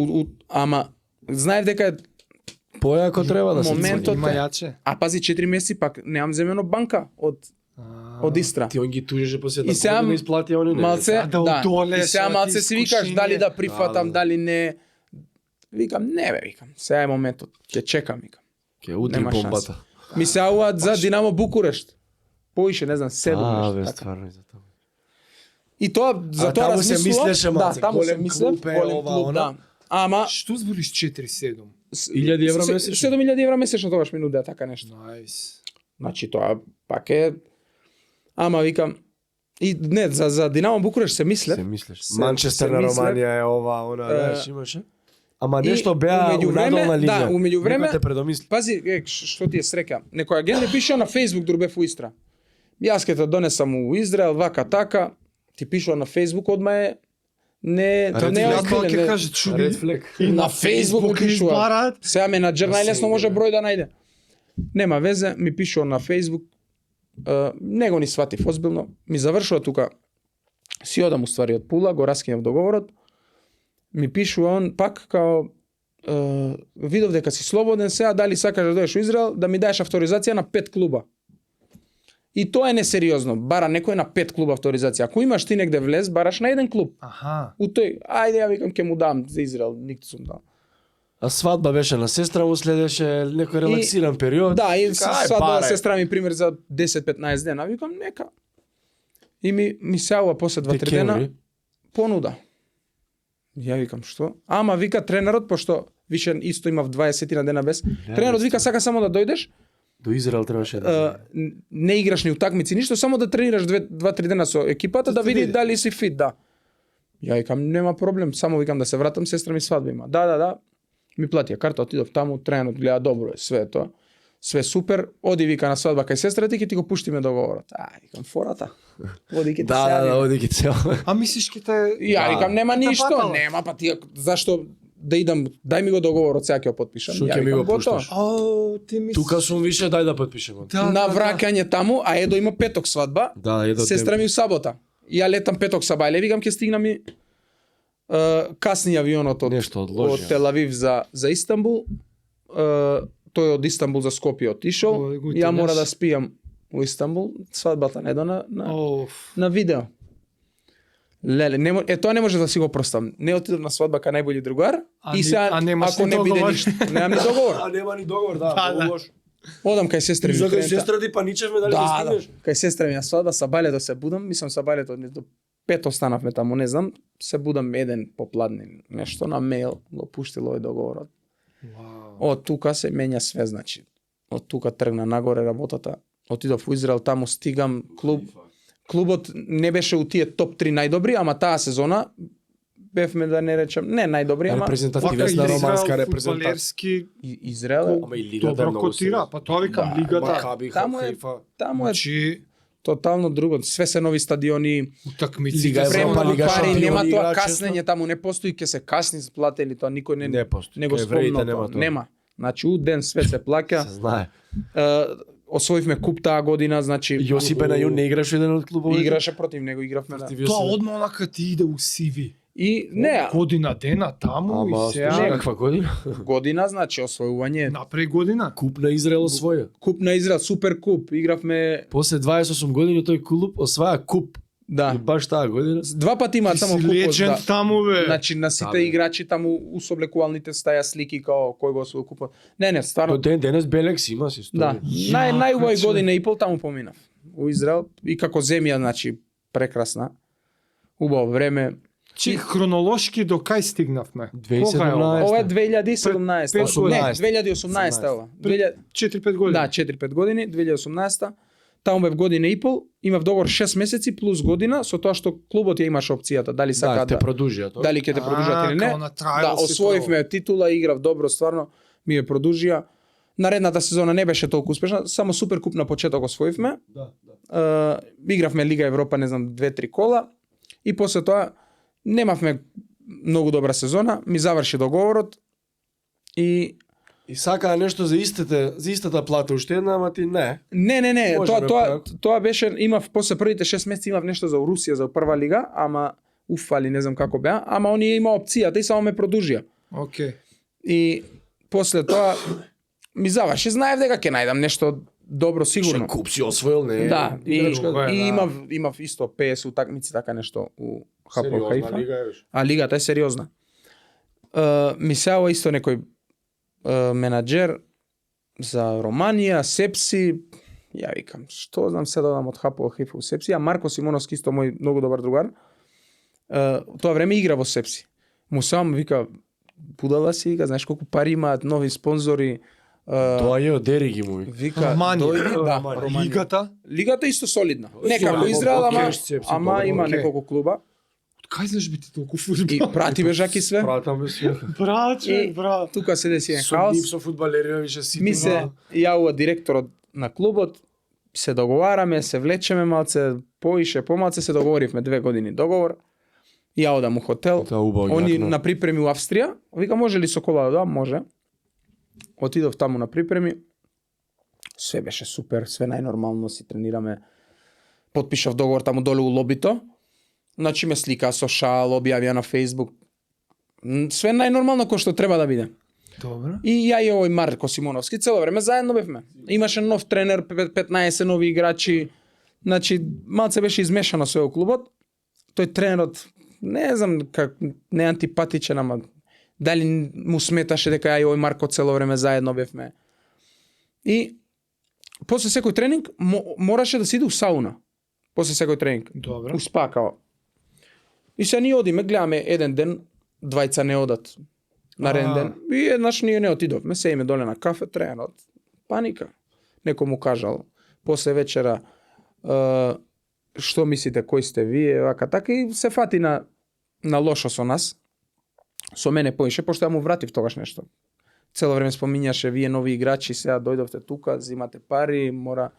ама знаев дека е Појако треба да се моментот Има е- јаче. А пази 4 месеци пак немам земено банка од Истра. Ти он ги тужеше после И сега да исплати они не. малце, да да. одолеш, И сега да ти малце си викаш искушение. дали да прифатам, Да. дали не. Викам не бе, викам. Сега е моментот. Ќе чекам, викам. Ќе удри Нема бомбата. Ми се јавуваат за Динамо Букурешт. Поише, не знам, 7 А, бе, нешто така. стварно и за тоа. И тоа за тоа таму се размислував. мислеше, малце, да, таму се голем мислев, клуб е, голем ова, клуб, она. да. Ама Што збориш 4-7? 1000 евра месечно? 7000 евра месечно тогаш ми нудеа така нешто. Најс. Значи тоа пак е. Ама викам и не за Динамо Букурешт се мислев. Се мислеш. Се- Манчестер се на мислев. Романија е ова, она, знаеш, имаше. Ама И нешто беа умеѓу време- надолна линија. да, умеѓу време- Некој те предомисли. Пази, што ти е среќа. Некоја ген ми пишува на Facebook друбев у Истра. Јас ке те донесам у Израел, вака така, ти пишува на Facebook одма е не Ред не флаг, озбилен, ќе не. каже чуди. Ред флек. И На Facebook ми пишува. избарат. Сега менаџер најлесно може број да најде. Нема везе, ми пишува на Facebook. Не го ни сватив озбилно. Ми завршува тука. Си одам уствари од Пула, го раскинав договорот. Ми пишува он пак као видов дека си слободен сега, дали сакаш да дојдеш у Израел, да ми даеш авторизација на 5 клуба. И тоа е несериозно. Бара некој на 5 клуба авторизација. Ако имаш ти негде влез, бараш на еден клуб. Аха. У тој, ајде ја викам ќе му дам за Израел, никто сум дал. А свадба беше на сестра му, следеше некој релаксиран период. Да, и Ај, свадба баре. сестра ми пример за 10-15 дена. Викам нека. И ми се јавува после 2-3 дена Декември. понуда. Ја викам што? Ама вика тренерот, пошто више исто имав 20 на дена без. Тренерот вика сака само да дојдеш, До Израел требаше да. не играш ни утакмици, ништо, само да тренираш 2-3 дена со екипата да види дали си фит, да. Ја викам нема проблем, само викам да се вратам, сестра ми свадба има. Да. Ми платија карта, отидов таму, тренерот гледа добро е све тоа. Све супер, оди вика на свадба кај сестра ти ќе ти го пуштиме договорот. Викам фората. Оди ќе ти се Да, јавиме. оди ги цел. А мислиш ке те... Ја Да. викам нема Те ништо, патала. нема па ти зашто да идам, дај ми го договорот, сега ќе го потпишам. Шо Ја ќе ми викам, го готово. пушташ? О, ти мислиш... Тука сум више, дај да потпишеме. Да, На да, враќање таму, а Едо има петок свадба. Да, едо Сестра ми у сабота. Ја летам петок сабајле, викам ќе стигнам и касни авионот од Нешто одложи. од Тел Авив за Истанбул. Тој од Истанбул за Скопје отишол. Ой, го Ја мора тенеш. да спијам у Истанбул. Свадбата не до Оф. на видео. Леле, тоа не може да си го простам. Не отидов на свадба кај најбољи другар А и ни- сега а немаш ако ни не биде договор. ништо, немам ни договор. А нема ни договор, да, Да, многу да. лошо. Одам кај сестра ми. За кај клиента. сестра ти паничевме дали Да, ќе да. стигнеш. Кај сестра ми на свадба, сабајлето се будам, мислам сабајлето до 5 останавме таму, не знам, се будам еден попладни нешто на мејл, го пуштил овој договорот. Од тука се менја све, значи. Од тука тргна нагоре работата. Отидов у Израел, таму стигам, клубот не беше у тие топ 3 најдобри, ама таа сезона бевме да не речем, не најдобри, ама Репрезентативна романска Израел репрезентација. фудбалерски Израел, Ама и лигата е добро многу котира, силна. па тоа викам Да, лигата. Макаби, таму е- Хаифа. таму е Значи, тотално друго, све се нови стадиони, утакмиците Лига се Европа, премногу Лига пари, Шампиони нема тоа играат каснење таму, не постои ќе се касни заплатени, тоа никој Не постои. не го Кај евреите спомна нема тоа. тоа. Нема. Значи у ден све се плаќа. Се знае. Освоивме куп таа година, значи Јосипе на Јун не играше еден од клубовите. играше против него, игравме да. Против Тоа Јосипе. одма онака ти иде у сиви. И не, Година дена таму Ама и сега слушај, каква година? година значи освојување. напред година. Куп на Израел освоја. Куп на Израел, супер куп, игравме, После 28 години тој клуб осваја куп. да. И баш таа година. Два пати имаат Ти само си купот, легенд да. таму бе. Значи на сите Да, бе. играчи таму у соблекувалните стаја слики као кој го освоил купот. Не, стварно. До ден денес Белекс има си Да, историја. најубава човек. година и пол таму поминав. У Израел и како земја, значи прекрасна. Убаво време. Чи хронолошки до кај стигнавме? 2017. Кога е ова? Ова е 2017. Пред- Не, 18. 2018 ова. 2000 4-5 години. Да, 4-5 години, 2018. Таму бев година и пол, имав договор 6 месеци плюс година, со тоа што клубот ја имаше опцијата, дали Да, сака те продужија тоа. дали ќе те продужат или не. Као на трајал Да, си освоивме титула, играв добро, стварно ми ја продужија. Наредната сезона не беше толку успешна, само супер куп на почеток освоивме. Да, да. Игравме Лига Европа, не знам, 2-3 кола и после тоа немавме многу добра сезона, ми заврши договорот и И сакаа нешто за истата плата уште една, ама ти не. не, Може бе, тоа беше, имав после првите 6 месеци имав нешто за Русија за прва лига, ама уфали, не знам како беа, ама оние има опцијата и само ме продужија. Океј. И после тоа ми заврши, знаев дека ќе најдам нешто добро сигурно. Ше куп си освоил, не. Да, и, играчка. Друго е, и да. имав исто 50 утакмици така нешто у Хапо Сериозна Хаифа. лига е, веш. А лигата е сериозна. Ми се јава исто некој менаџер за Романија, Сепси. Ја викам, што знам се додам од Хапо Хаифа у Сепси, а Марко Симоновски исто мој многу добар другар. Тоа време игра во Сепси. Му сам вика, будала си, вика, знаеш колку пари имаат, нови спонзори. Тоа е од Дериги му. Вика, Романија. дојди, да, Романија. Романија. Лигата? Лигата е исто солидна. Не Солидна, како Израел, ама, окей, Сепси, ама добро, има окей. неколку клуба. Кај знаеш би ти толку И фудбал? прати бежаки све. Пратам бе све. Брат, човек, И брат. тука се деси Со хаос. нив, со фудбалерија више сите. Ми се јавува директорот на клубот, се договараме, се влечеме малце, поише, помалце се договоривме 2 години договор. Ја одам у хотел. Тоа убаво Они јакно. на припреми у Австрија. Вика, може ли со кола да одам? Може. Отидов таму на припреми. Све беше супер, све најнормално, си тренираме. Потпишав договор таму долу у лобито. Значи ме слика со шал, објавија на Facebook. Све најнормално кој што треба да биде. Добро. И ја и овој Марко Симоновски цело време заедно бевме. Имаше нов тренер, 15 нови играчи. Значи, малце беше измешано све во клубот. Тој тренерот, не знам как, не антипатичен, ама дали му сметаше дека ја и овој Марко цело време заедно бевме. И после секој тренинг мораше да се иде у сауна. После секој тренинг. Добро. У спа као. И се ние одиме, гледаме еден ден, двајца не одат на еден ден. И еднаш ние не отидовме, се име доле на кафе, тренерот. Паника. Некој му кажал, после вечера, што мислите, кој сте вие, вака така, и се фати на лошо со нас. Со мене поише, пошто ја му вратив тогаш нешто. Цело време спомињаше, вие нови играчи, сега дојдовте тука, зимате пари, мора...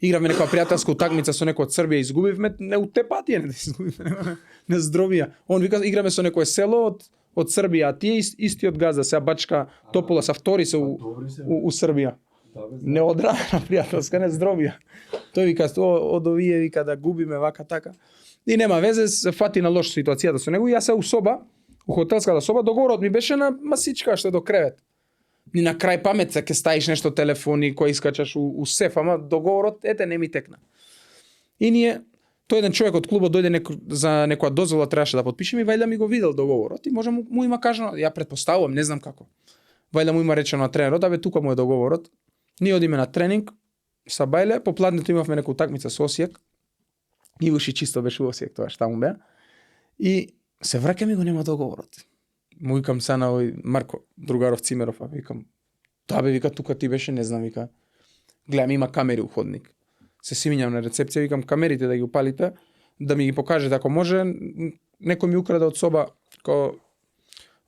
Игравме некоја пријателска утакмица со некој од Србија, изгубивме, не у те патија не да изгубивме, не здровија. Он вика, играме со некое село од Србија, а тие истиот газда, сега Бачка Топола са втори се у Србија. Не одравена пријателска, не здровија. Тој вика, од овие вика да губиме вака така. И нема везе, се фати на лош ситуацијата со него. И јас се у соба, у хотелската соба, договорот ми беше на масичка што до кревет. Ни на крај памет ќе ставиш нешто телефони кој искачаш у сеф, ама договорот ете не ми текна. И ние тој еден човек од клубот дојде за некоја дозвола требаше да потпишеме и вајда ми го видел договорот и може му има кажано, ја претпоставувам, не знам како. Вајда му има речено на тренерот, абе тука му е договорот. Ние одиме на тренинг са Бајле, попладнето имавме некоја утакмица со Осијак. Ивуши чисто беше Осијак тоа што таму беа. И се враќаме и го нема договорот. Му викам са на овој Марко, другаров Цимеров, а викам, да бе, вика, тука ти беше, не знам, вика, гледам, има камери у ходник. Се симињам на рецепција, викам, камерите да ги упалите, да ми ги покажете, ако може, некој ми украде од соба ко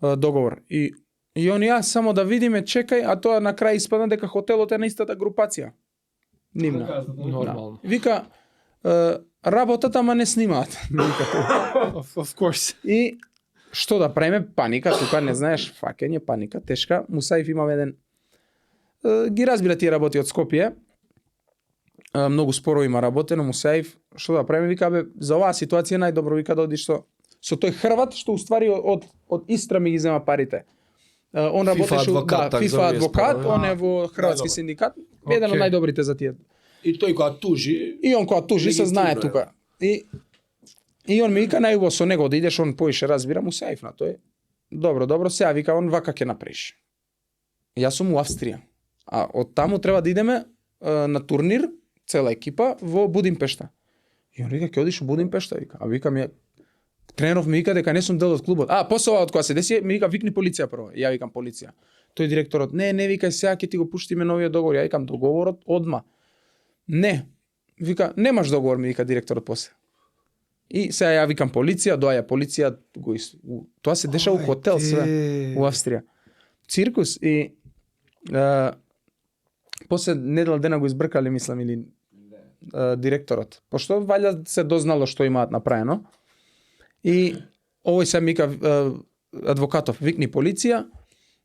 договор. И они, само да видиме, чекај, а тоа на крај испадна дека хотелот е на истата групација. Нивна. Нормално. Вика, работата, ма не снимаат. Of course. И што да правиме? Паника, тука не знаеш, фаќање, паника, тешка. Мусаев имам еден... Ги разбира тие работи од Скопје. Многу споро има работено, Мусаев. Што да правиме? Вика, бе, за оваа ситуација најдобро вика да одиш со тој Хрват, што уствари од Истра ми ги зема парите. Он работеше FIFA адвокат, он е во Хрватски синдикат. Еден од најдобрите за тие. И тој кога тужи... И он кога тужи се знае тука. И он ми вика најубаво со него да идеш, он поише разбира, му се на тој. Добро, сега вика он вака ќе направиш. Јас сум у Австрија. А од таму треба да идеме на турнир, цела екипа, во Будимпешта. И он вика, ќе одиш у Будимпешта, вика. А вика ми, тренеров ми вика дека не сум дел од клубот. После ова од кога се деси, ми вика, викни полиција прво. Ја викам полиција. Тој директорот, не викај, сега ќе ти го пуштиме новиот договор. Ја викам договорот одма. Не. Вика, немаш договор, ми вика директорот после. И сега ја викам полиција, доаја полиција, тоа се деша у хотел све у Австрија. Циркус и после недела дена го избркале, мислам, или директорот. Пошто валја се дознало што имаат направено. И овој се мика адвокатов, викни полиција,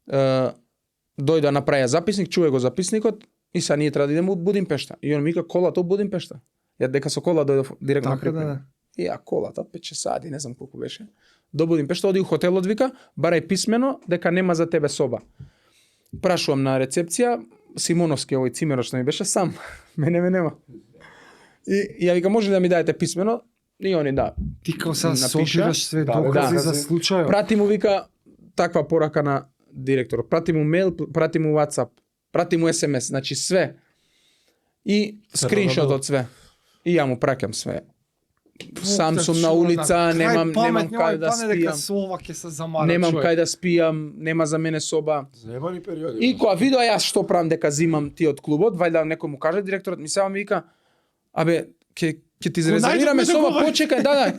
дојде направија записник, чуе го записникот и са ние треба да идеме у Будимпешта. И он мика колата у Будимпешта. Ја дека со кола дојдов директно на припрема. И колата 5 сати, не знам колку беше. До Будимпешта оди у хотелот, вика, барај писмено дека нема за тебе соба. Прашувам на рецепција, Симоновски, овој Цимерот што ми беше сам. Мене нема. И ја вика, може да ми даете писмено? И они да. Ти као сега собираш све докази за случајот. Прати му, вика, таква порака на директорот. Прати му мејл, прати му WhatsApp, прати му SMS, значи све. И скриншот од све. И ја му праќам све. Сам сум на улица, немам кај да спијам. Немам кај да спијам, нема за мене соба. Заебани периоди. И кога видоа јас што правам дека зимам ти од клубот, вајда некој му каже директорот, ми сега ми вика, абе, ќе ти зарезервираме соба, почекај, да.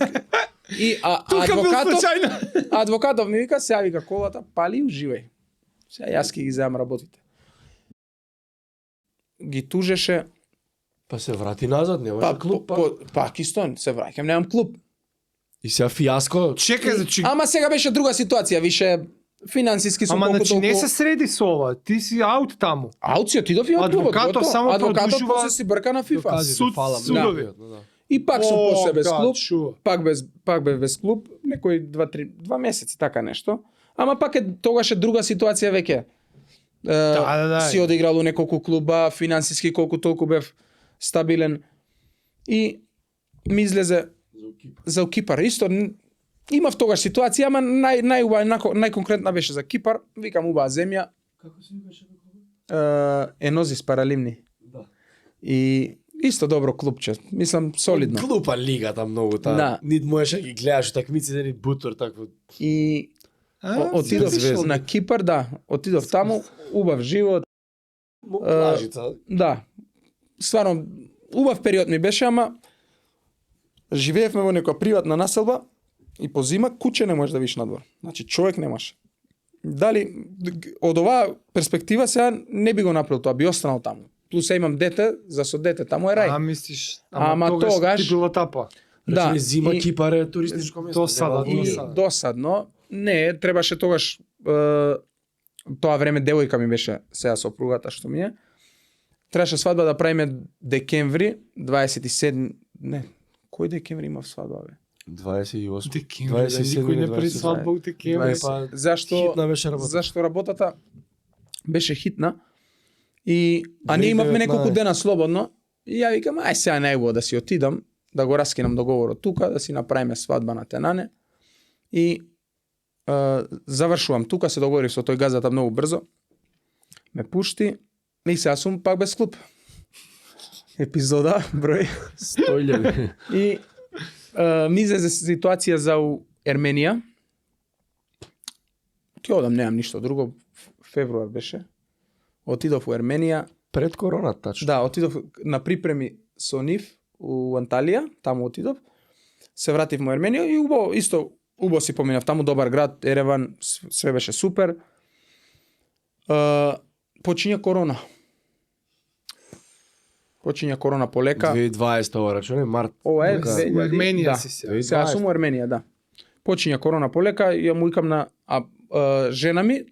И Тука бил случајно. адвокатов ми вика, сега вика колата, пали и уживај. Сега јас ќе ги земам работите. Ги тужеше, Па се врати назад, немаше клуб. пак исто, се враќам, немам клуб. И сега фијаско. Чекај, значи, Ама сега беше друга ситуација, више финансиски сум ама колку значи не толку. се среди со ова. Ти си аут таму. Аут си отидов и од клубот. Адвокатов готово. само Адвокатов продолжува после си брка на FIFA. Суд, судови. И пак сум после без клуб. Чува. Пак бе без клуб, некои 2 месеци така нешто. Ама пак тогаш е друга ситуација веќе. Да. Си одиграл у неколку клуба, финансиски колку толку бев стабилен. И ми излезе за Кипар. Исто имав тогаш ситуација, ама најконкретна беше за Кипар. Викам убава земја. Како се беше? Енозис Паралимни. Да. И исто добро клубче. Мислам солидно. Глупа лигата многу таа. Да. Нит можеш да ги гледаш такмиците, нит бутор такво. И отидов звезда. на Кипар, да. Отидов таму, убав живот. Плажица. Да. Стварно убав период ми беше, ама живеевме во некоја приватна населба и по зима куќе не можеш да видиш надвор. Значи човек немаш. Дали од оваа перспектива сега не би го направил тоа, би останал таму. Плюс ја имам дете, за со дете таму е рај. Мислиш, Ама тогаш- ти било тапа. Да. Зима и- Кипар е туристичко место. Досада, нема да И дојде. досадно, не, требаше тогаш тоа време девојка ми беше сега сопругата што ми е. Требаше свадба да правиме декември 27, не, кој декември имав свадба бе? 28. Декември, да, никој не прави свадба у декември. 20. па, Зашто хитна беше работа. Зашто работата беше хитна. А ние имавме 2019. неколку дена слободно и ја викам ај сега најубаво да си отидам, да го раскинам договорот тука, да си направиме свадба на Тенане. И завршувам тука, се договорив со тој газата многу брзо. Ме пушти и сега сум пак без клуб. Епизода број 100.000. и ми излезе ситуација за у Ерменија. Ќе одам, немам ништо друго. Февруар беше. Отидов у Ерменија. Пред корона, тачно. Да, отидов на припреми со нив у Анталија, таму отидов. Се вратив во Ерменија и убаво си поминав таму, добар град, Ереван, све беше супер. Почиња корона. Почиња корона полека. 2020 ова рачуне, март. Ова е Дека- У Ерменија да. си сега. Сега сум у Ерменија, да. Почиња корона полека и ја му викам на жена ми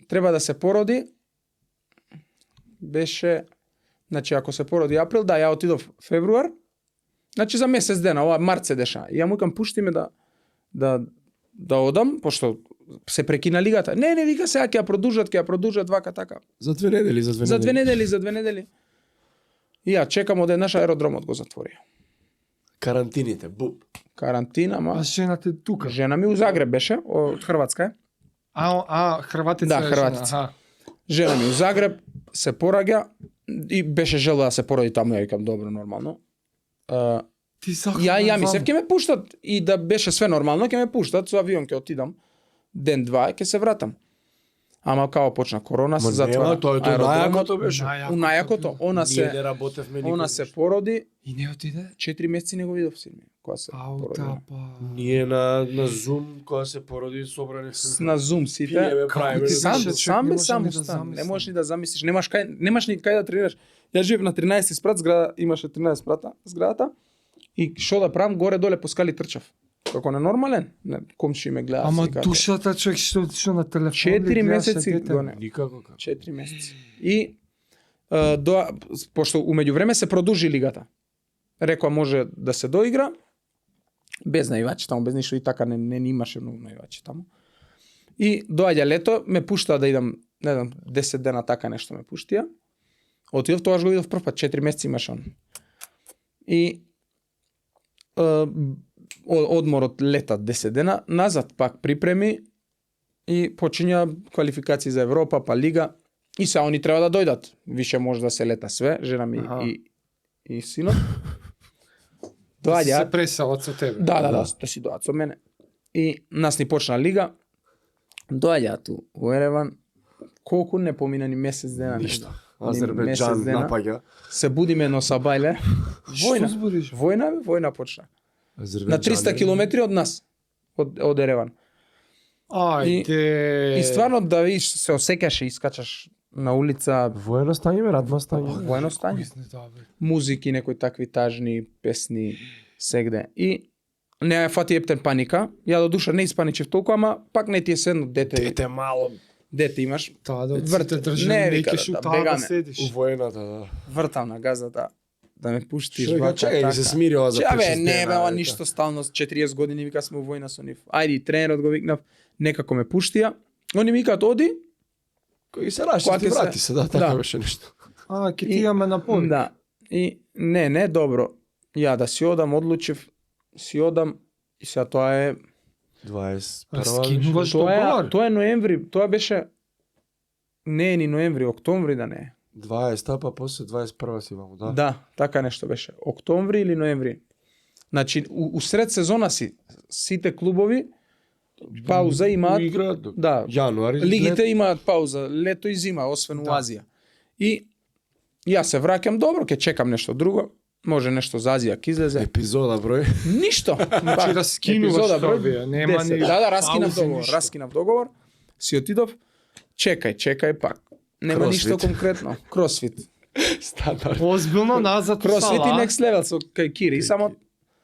треба да се породи. Беше, значи ако се породи април, да, ја отидов февруар. Значи за месец дена, ова март се деша. И ја му викам пушти ме да одам, пошто се прекина лигата. Не, вика сега ќе ја продужат вака така. За 2 недели, за 2 недели. За две недели. И ја чекам од еднаш аеродромот го затвори. Карантините, буп. Карантина, ма А жената е тука. жена ми у Загреб беше, од Хрватска е. Хрватица. Да, е Хрватица. жена, аха. Жена ми у Загреб се пораѓа и беше желба да се породи таму, ја викам добро, нормално. Ти Ја мислев ќе ме пуштат и да беше све нормално, ќе ме пуштат, со авион ќе отидам. Ден два ќе се вратам. Ама као почна корона, се затвора. тоа аеродромот. најакото беше. У најакото, она Ние не се работевме никога. она се породи, И не отиде? 4 месеци не го видов син ми, кога се породи. Ние на Zoom кога се породи собрани На Zoom сите. Пиеме, правиме. ти Сам, Човек сам не бе, може сам ни да остан. Не замислам. можеш ни да замислиш. Немаш ни кај да тренираш. Ја живеев на 13 спрат, зграда имаше 13 спрата, зградата. И што да правам, горе доле по скали трчав. Како ненормален. Не, комши ме гледа. Ама душата човек што на телефон. 4 месеци дете. го не. Никако како. 4 месеци. И пошто умеѓу време се продужи лигата. Рекоа може да се доигра без наивачи таму, без ништо и така не имаше многу наивачи таму. И доаѓа лето, ме пуштаа да идам, не знам, 10 дена така нешто ме пуштија. Отидов, тогаш го видов прв пат, 4 месеци имаше он. И одморот лета 10 дена, назад пак припреми и почиња квалификации за Европа, па лига. И сега они треба да дојдат. Више може да се лета све, жена ми и синот. Доаѓа. Се преселат со тебе. Да си доаѓаат со мене. И нас ни почна лига. Доаѓаат у Ереван. Колку не помина ни месец дена. Ништо. Ни Азербејџан месец дена. напаѓа. Се будиме но сабајле. Што збориш? Војна почна. На 300 километри од нас, од Ереван. Ајде. И стварно да видиш, се осеќаш и искачаш на улица, Воено стање, радно стање. воено стање. Музики, некои такви тажни песни, сегде. И не ја фати ептен паника. Ја до душа не испаничев толку, ама пак не ти е седно дете мало. дете имаш. Тоа да Врте, ците држи, не, не вика, кеш да таа да бегаме. седиш. Воената, да. Вртам на газата да ме пуштиш. Што бака, чекај, така. се смири ова за Ча, 5-6 бе, не дена, бе, ова бе, ништо стално, 40 години вика сме у војна со нив. Ајде, и тренерот го викнав, некако ме пуштија. Они ми викаат оди. Кој се раши, Кога ти ќе се- врати се, да, така Да. беше нешто. Ќе ти имаме на повик. Да. И не, добро. Ја да си одам, одлучив, си одам и сега тоа е 21 Скинуваш тоа договор. е ноември, тоа беше не е ни ноември, октомври да не е. 20 па после 21 си ваму, да. Да, така нешто беше. Октомври или ноември. Значи, усред сезона си, сите клубови пауза имаат, Играат, да, јануари. лигите имаат пауза, лето и зима, освен у Да. Азија. И јас се враќам, добро, ќе чекам нешто друго, може нешто за Азија ќе излезе. епизода број. Ништо. Значи раскинуваш Епизода број овие, нема 10. ни Да, раскинав паузи, договор, ништо. раскинав договор. Си отидов. Чекај пак. Нема Кросфит. ништо конкретно. Кросфит. Стандард. Озбилно назад у Кросфит и сала. next level со кај Кири, само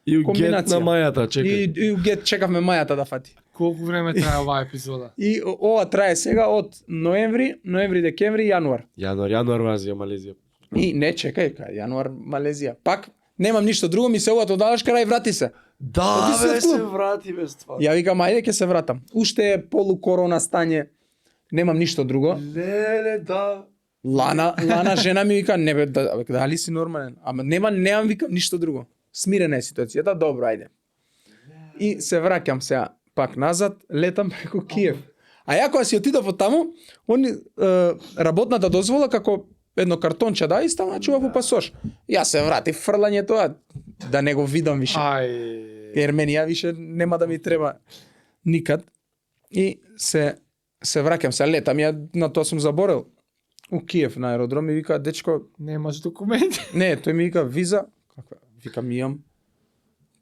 И у гет комбинација. на мајата, и чекај. у гет чекавме мајата да фати. Колку време трае оваа епизода? И ова трае сега од ноември, декември, јануар. Јануар, Азија, Малезија. И не чекај, кај јануар, Малезија. Пак немам ништо друго, ми се ова одалаш крај врати се. Да, Оди си бе, од клуб. се врати без това. Ја викам ајде ќе се вратам. Уште е полукорона стање. Немам ништо друго. Леле, да. Лана жена ми вика не бе дали си нормален? Ама немам викам ништо друго. Смирена е ситуацијата, добро ајде. И се враќам сега пак назад, летам преку Киев. А ја кога си отидов од таму, они работната дозвола како едно картонче да и става чува во пасош. Јас се вратив фрлање тоа да не го видам више. Ај. Jer meni ja više nema da mi treba nikad. I se vraćam se, letam, ja na to sam zaboravil. U Kijev na aerodrom i vika, dečko, Немаш документи. ne, to mi vika viza. Kakva? Vikam, imam.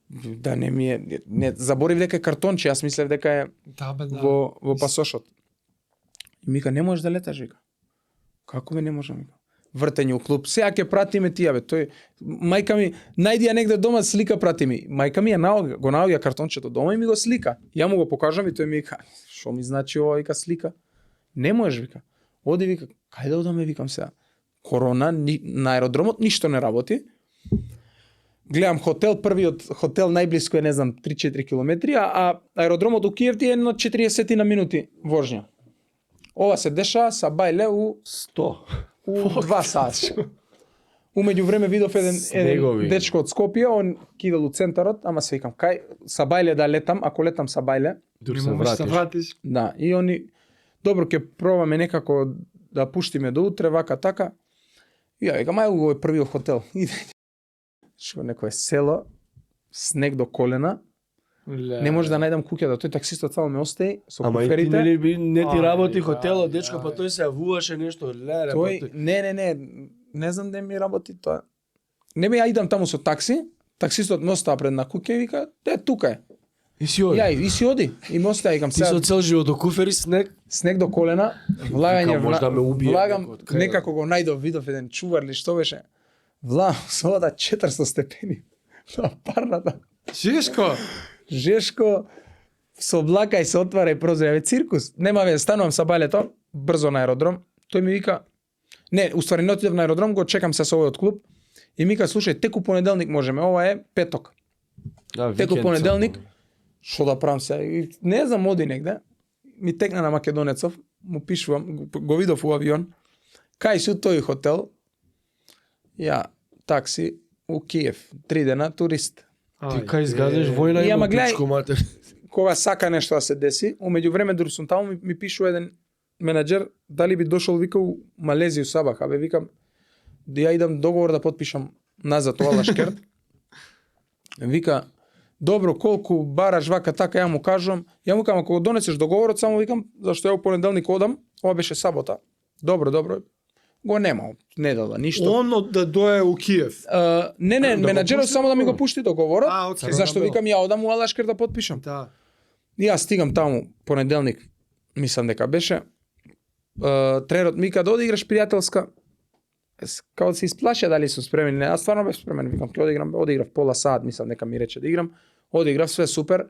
Da ne mi je, ne, zaboravim дека е картонче, јас мислев дека е Да, бе, да. во пасошот. И ми вика, не можеш да леташ, вика. Како ме не можам, вика. Вртење у клуб. Сега ќе пратиме тие, бе. Тој мајка ми најди ја негде дома слика прати ми. Мајка ми го наоѓа картончето дома и ми го слика. Ја му го покажам и тој ми вика, што ми значи ова, вика, слика? Не можеш, вика. Оди, вика, кај да одаме, викам сега. Корона, на аеродромот ништо не работи. Гледам хотел, првиот хотел најблиско е, не знам, 3-4 километри, а аеродромот у Киев ти е на 40 на минути вожња. Ова се деша са бајле у 100. у 2 сати. Умеѓу време видов еден Снегови. дечко од Скопје, он кидел у центарот, ама се викам, кај са бајле да летам, ако летам са бајле, Дур Не се можеш да вратиш. вратиш. да, и они, добро, ќе пробаме некако да пуштиме до утре, вака така. И ја викам, ај, ово е првиот хотел. Иде. Шо некое село, снег до колена, не може да најдам куќа, да тој таксистот само ме остави со Ама и ти куферите. не ти Ај, работи ај, хотелот, дечко, па ај. тој се јавуваше нешто, леле, па Тој, не знам да ми работи тоа. Не бе, ја идам таму со такси, таксистот ме остава пред на куќа и вика, тука е. И си оди. Ја, и си оди. И ме остави, викам, Ти со сега цел живот до куфери снег. снег до колена, влагање, Викам, може да ме убие влагам, некој од крај. некако го најдов, видов еден чувар ли што беше. Влагам со вода 400 степени на парната. Шишко. Жешко со облака и се отвара и прозор, ве циркус. Нема ве, станувам са балето, брзо на аеродром. Тој ми вика, не, уствари не отидев на аеродром, го чекам се со овој од клуб. И ми вика, слушај, теку понеделник можеме, ова е петок. Да, Теку викенд понеделник, само. што да правам се? И не знам, оди негде. Ми текна на Македонецов, му пишувам, го видов у авион. Кај си у тој хотел? Ја, такси у Киев, 3 дена турист. Ти кај изгадеш војна И, и ама гледај- пичко матер. Кога сака нешто да се деси, умеѓу време дори сум таму ми пишува еден менаџер дали би дошол, вика, у Малезија, у Сабах. Абе викам, да ја идам договор да потпишам назад у Алашкерт. Вика, добро, колку бараш вака така, ја му кажувам, ако го донесеш договорот, само викам, зашто ја у понеделник одам, ова беше сабота. Добро. го нема, не дала ништо. Он да дое у Киев. Не, Да го менаџерот пушти само да ми го договорот. пушти договорот. Окей. Зашто викам ја одам у Алашкер да потпишам. Да. И јас стигам таму понеделник, мислам дека беше. Тренерот ми вика да одиграш пријателска. Као се исплаша дали сум спремен или не. Јас стварно бев спремен, викам ќе одиграм, одиграв пола сат, мислам дека ми рече да играм. Одиграв све супер.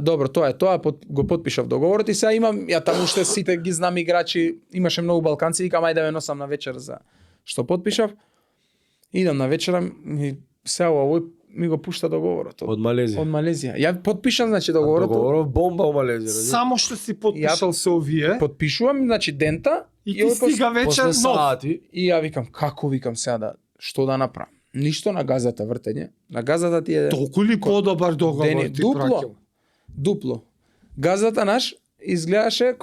Добро, тоа е тоа, го потпишав договорот и сега имам, ја таму уште сите ги знам играчи, имаше многу балканци, викам ајде да ме носам на вечер за што потпишав. Идам на вечера и сега овој ми го пушта договорот Од Малезија. од Малезија. Ја потпишам значи договорот. Договоров бомба у Малезија. Само што си потпишал со овие Потпишувам значи дента и ти овој стига вечер После нов. сати. И ја викам како викам сега да што да направам. Ништо на газата вртење. На газата ти е Толку ли подобар договор Дени, ти дупло. праќал? дупло. Газата наш изгледаше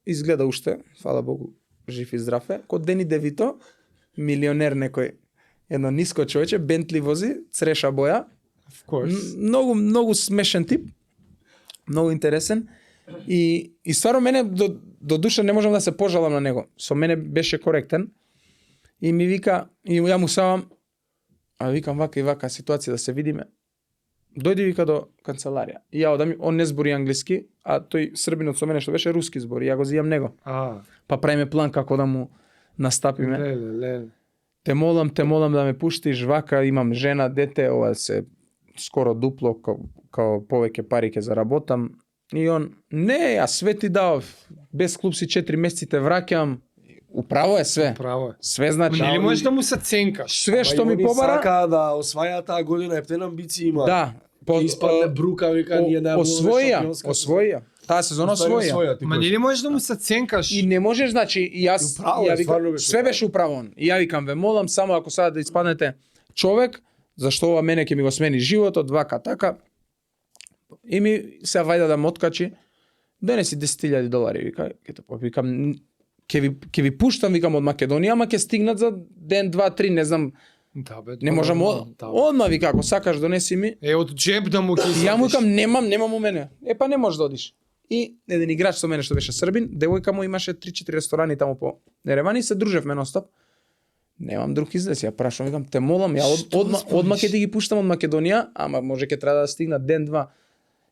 изгледа уште, фала Богу, жив и здрав е, ко Дени Девито, милионер некој, едно ниско човече, Бентли вози, цреша боја, Of course. многу смешен тип, многу интересен и стварно мене до душа не можам да се пожалам на него. Со мене беше коректен и ми вика, и ја му савам, викам вака и вака ситуација да се видиме. Дојди вика до канцеларија. И ја одам, он не збори англиски, а тој србинот со мене што беше руски збори, ја го зијам него. Па правиме план како да му настапиме. леле. Те молам да ме пуштиш, вака имам жена, дете, ова се скоро дупло, као повеќе пари ќе заработам. И он, не, ја све ти дав, без клуб си 4 месеци те враќам. Управо е све. Право е. Све значи. Нели можеш да му се ценкаш? Све што ми побара, Сака да осваја таа година, ептен амбиции има. да. Ќе испадне брука, вика, ние не освоја. Таа сезона освоја. Ма нели можеш да му се ценкаш? И не можеш, значи, и јас Управо е, ја викам, стварно беше све беше управон. И ја викам, ве молам само ако сега да испаднете човек, зашто ова мене ќе ми го смени животот, вака така. И ми се вајда да ме откачи, донеси $10,000, вика, викам, ќе ви пуштам, викам, од Македонија, ама ќе стигнат за ден, два, три, не знам, Да, бе, не можам, одма вика, ако сакаш донеси ми. од джеб да му ги И ја му викам, немам у мене. Па не можеш да одиш. И еден играч со мене што беше србин, девојка му имаше 3-4 ресторани таму по Ереван и се дружевме ностоп. Немам друг излез, ја прашувам, викам, те молам, ја одма ќе ти ги пуштам од Македонија, ама може ќе треба да стигнат ден-два.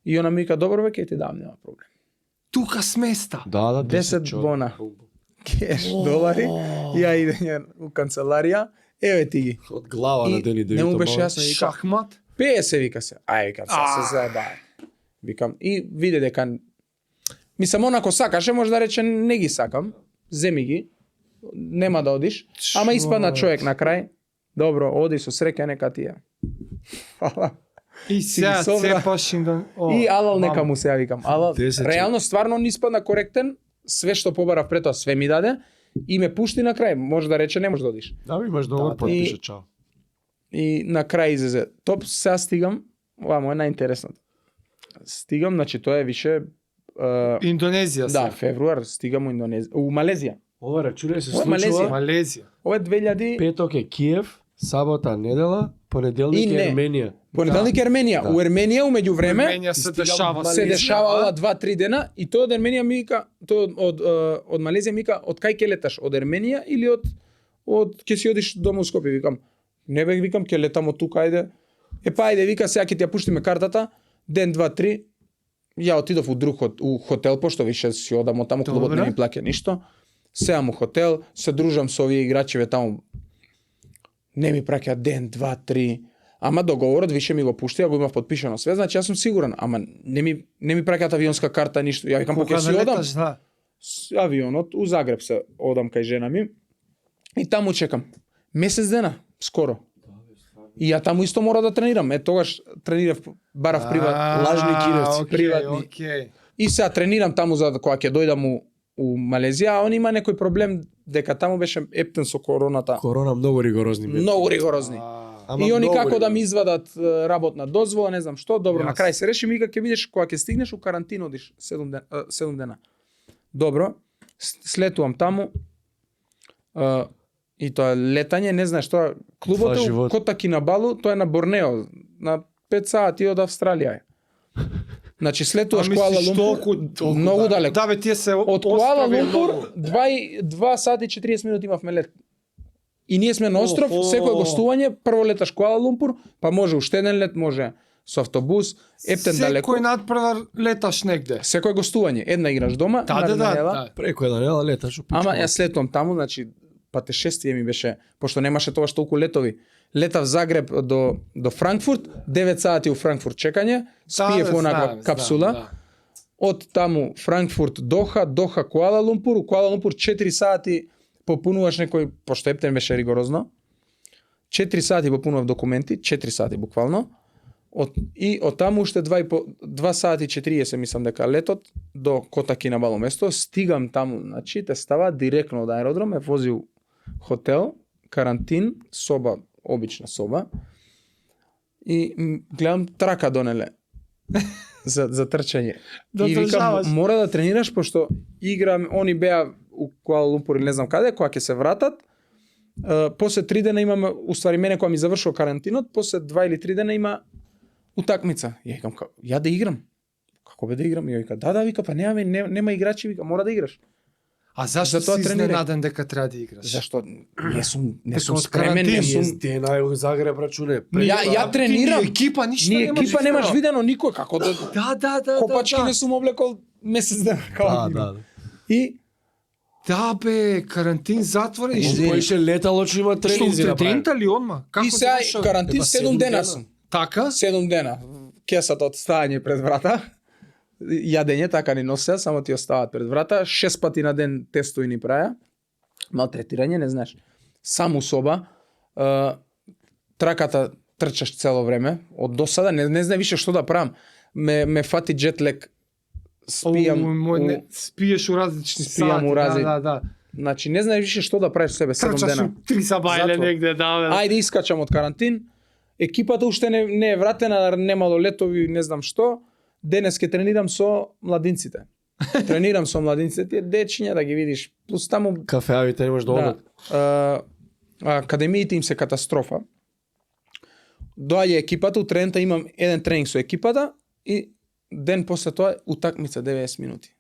И она ми вика, добро бе, ќе ти дам, нема проблем. тука сместа. Да, 10 бона. Кеш, долари, ја идење у канцеларија, еве ти ги. Од глава на Дени Девито. Не му беше јасно, вика, Шахмат. 50 вика се. Ај, викам, се заебај. Викам, и виде дека мислам, онако сакаше, може да рече не ги сакам, земи ги, нема да одиш, ама испадна човек на крај. Добро, оди со среќа, нека ти е. Фала. И сега собра. цепаш им да... И алал нека му се викам. Алал, 10 реално стварно не испадна коректен, све што побарав пред тоа све ми даде и ме пушти на крај. Може да рече не може да одиш. Да, ми имаш договор, потпише, чао. И на крај излезе. Топ, сега стигам, ова му е најинтересното. Стигам, значи тоа е више Индонезија се. да, февруар, стигам у Индонезија, у Малезија. Ова рачуне се Ова е Малезија. случува. Малезија. Ова е 2000 Петок е Киев, сабота недела, понеделник И е не. Ерменија. понеделник е Ерменија. Да. У Ерменија умеѓу време Арменија се стигам дешава. се Малезија, дешава а? ова 2-3 дена и тој од Ерменија ми вика, тој од Малезија ми вика, од кај ќе леташ? Од Ерменија или од ќе си одиш дома у Скопје? Викам, не бе, викам, ќе летам од тука, ајде. Па ајде, вика, сега ќе ти ја пуштиме картата, ден, 2-3, ја отидов у друг у хотел, пошто више си одам од таму, клубот не Добре. ми плаќа ништо. Сеам у хотел, се дружам со овие играчиве таму. Не ми праќа ден, 2-3. Ама договорот више ми го пушти, ја го имав подпишано све, значи јас сум сигурен, ама не ми праќаат авионска карта ништо. Ја викам, па ќе Кога си да одам леташ, да. с авионот у Загреб се одам кај жена ми и таму чекам. Месец дена, скоро. И ја таму исто мора да тренирам. Тогаш тренирав, барав лажни киревци, приватни. Океј. И сега тренирам таму за кога ќе дојдам у Малезија, а он има некој проблем дека таму беше ептен со короната. Корона многу ригорозни методи. Многу ригорозни. Ама И они многу како да ригорозни. ми извадат работна дозвола, не знам што, добро, на Јасно. крај се реши, ми вика ќе видиш кога ќе стигнеш у карантина одиш 7 дена. Добро, слетувам таму. И тоа летање, не знаеш тоа, клубот Това е у живот. Кота Кинабалу, тоа е на Борнео, на 5 сати од Австралија е. Значи след тоа Ами Куала си Лумпур, многу далеко. Да, бе, тие се Од Куала острови Лумпур многу. 2 сати и 40 минути имавме лет. И ние сме на остров, Охо. секој гостување, прво леташ Куала Лумпур, па може уште еден лет, може со автобус, ептен далеко. Секој надпревар леташ негде. Секој гостување, една играш дома, Да, наредна да, недела. да. Преко една недела леташ у Ама ја слетувам таму, значи патешествие ми беше, пошто немаше тоа толку летови. Летав Загреб до Франкфурт, 9 сати у Франкфурт чекање, спиев онаква капсула. Од таму Франкфурт Доха, Доха Куала Лумпур, у Куала Лумпур 4 сати попунуваш некој, пошто ептен беше ригорозно. 4 сати попунував документи, 4 сати буквално. Од таму уште 2 сати 40 мислам дека летот до Кота Кинабало место, стигам таму, значи те става директно од аеродром, ме вози у хотел, карантин, соба, обична соба. И гледам трака донеле за трчање. Да И викам, трчаваш. мора да тренираш, пошто играм, они беа у Куала Лумпур или не знам каде, кога ќе се вратат. После 3 дена имаме, уствари мене кога ми завршува карантинот, после 2 или 3 дена има утакмица. Ја викам, ја да играм. Како бе да играм? Ја вика, да, вика, па нема играчи, вика, мора да играш. А зашто Затоа си тренирај. изненаден дека треба да играш? Зашто не сум Дека од спремен, не карантин сум. Ти нај Загреб рачуне. Ја тренирам. Ти ни екипа ништо Ни немаш. екипа немаш видено никој како да Да. копачки не сум облекол месец дена како. Да. И Да бе, карантин затворен. Извини. Кој ше летало што има Што тренинзи направи. студента ли онма? и сега завршува? карантин Епа, 7 7 дена дена. сум. Така? 7 дена. Кесата од стајање пред врата. Јадење така ни носе, само ти остават пред врата. 6 пати на ден тестови ни праја. Малтретирање, не знаеш. Саму соба. Траката трчаш цело време. Од досада не знае више што да правам. Ме фати джетлек. Спијам. Спиеш у различни Спијам сати. у разли- Да. Значи не знаеш више што да правиш себе 7 Трчаш дена. у 3 сабајле Затвор. негде, да. Ајде искачам од карантин. Екипата уште не е вратена, немало летови, не знам што. Денес ке тренирам со младинците. Тренирам со младинците, тие дечиња да ги видиш. Плюс таму Кафеавите немаш да одат. академиите им се катастрофа. Доаѓа екипата, утрената имам еден тренинг со екипата и ден после тоа утакмица 90 минути.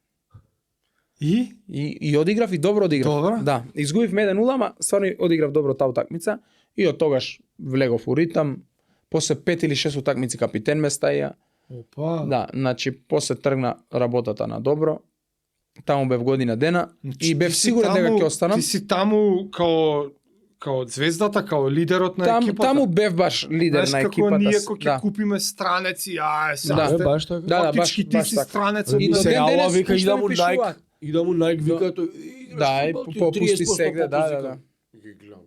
И одиграв и добро одиграв. Добро? Да, изгубивме 1-0, ама стварно одиграв добро таа утакмица и од тогаш влегов у ритам. После 5 или 6 утакмици капитен ме стаја. Опа. Да, значи после тргна работата на добро. Таму бев година дена и бев Ти си сигурен дека таму- ќе останам. Ти си таму као звездата, као лидерот на екипата. Таму бев баш лидер Знаеш на како екипата. ние кој ќе Да. купиме странеци, Да. Баш така. Да, баш- Фактички ти баш си така. странец. И до ден Сега ова денес вика уште ида ми му пишуваат. Nike, ида му Nike вика тој. Да, и попусти сегде, да. Ги гледам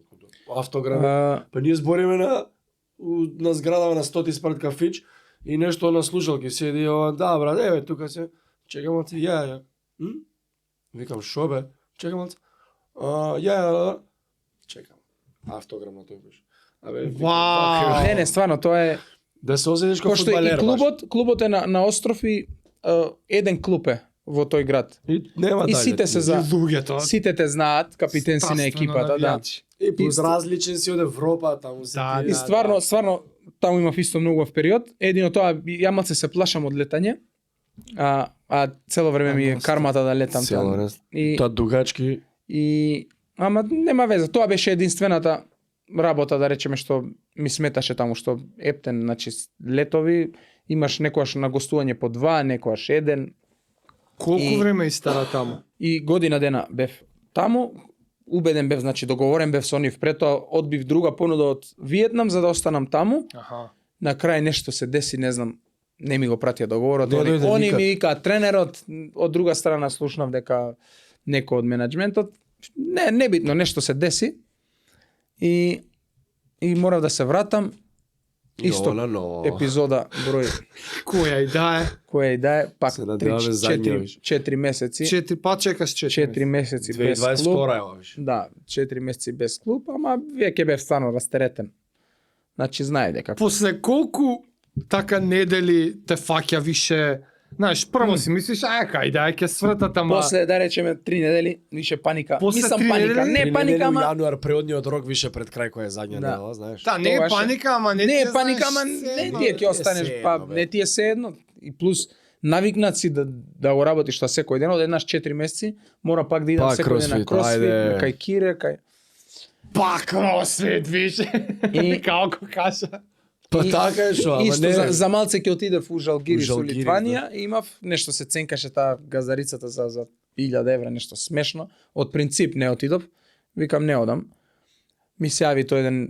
автограм. А, Па ние збориме на зградава на 100 спред кафич и нешто на слушалки седи ова, да брат, еве тука се чекам ти ја. Викам шо бе? Чекам ти. Ја. Чекам. Автограм на тој беше. Абе, викам, Вау. вака, не, стварно, тоа е да се осетиш како пошто и фудбалер. клубот е на остров и еден клуб е во тој град. И нема И дајле сите ти. се за луѓето. сите те знаат, капитен си на екипата, да. И плюс различен си од Европа, таму се Да, тие- И стварно таму имав исто многу период. Едино тоа јамаце се плашам од летање. А цело време ми е кармата да летам Цело таму. раз. И Тоа дугачки. ама нема веза, тоа беше единствената работа да речеме што ми сметаше таму што ептен, значи летови имаш некојаш на гостување по 2, некојаш 1 Колку И- време истара таму? и година дена бев таму. Убеден бев, значи договорен бев со нив, пред тоа одбив друга понуда од Виетнам за да останам таму. Аха. На крај нешто се деси, не знам, не ми го пратија договорот. Не дојде Они никак. ми вика тренерот, од друга страна слушнав дека некој од менаџментот, небитно, нешто се деси. И морав да се вратам. Исто епизода број Која и да е? која и да е, пак Се надеваме задња више. 4 месеци. 4 чекаш 4 месеци без клуб. 2022 е ова више. Да, 4 месеци без клуб, ама веќе бев стварно растеретен. Значи знае дека После колку така недели те фаќа више, знаеш, прво си мислиш, кај да ќе свртат, ама после да речеме 3 недели више паника. После Мислам 3 паника, недели? не паника, ама јануар преодниот рок више пред крај која е задња Да. недела, знаеш. да, не е Тогаш е. паника, ама не не ти е е, паника, знаеш, ама се, не ма, ти е ќе не останеш, се па едно, бе. не ти е се едно. И плюс навикнат си да го работиш тоа секој ден, од еднаш 4 месеци, мора пак да идам Пак секој ден на кросфит, кросфит, ајде. кај Кире, кај... Пак кросфит, више. И- Како кажа. Па така е шо, ама Исто не. за малце ќе отидев у Жалгирис, у Жалгирис, Литванија, и имав нешто се ценкаше таа газарицата за 1000 евра, нешто смешно. Од принцип не отидов. Викам не одам. Ми се јави тој еден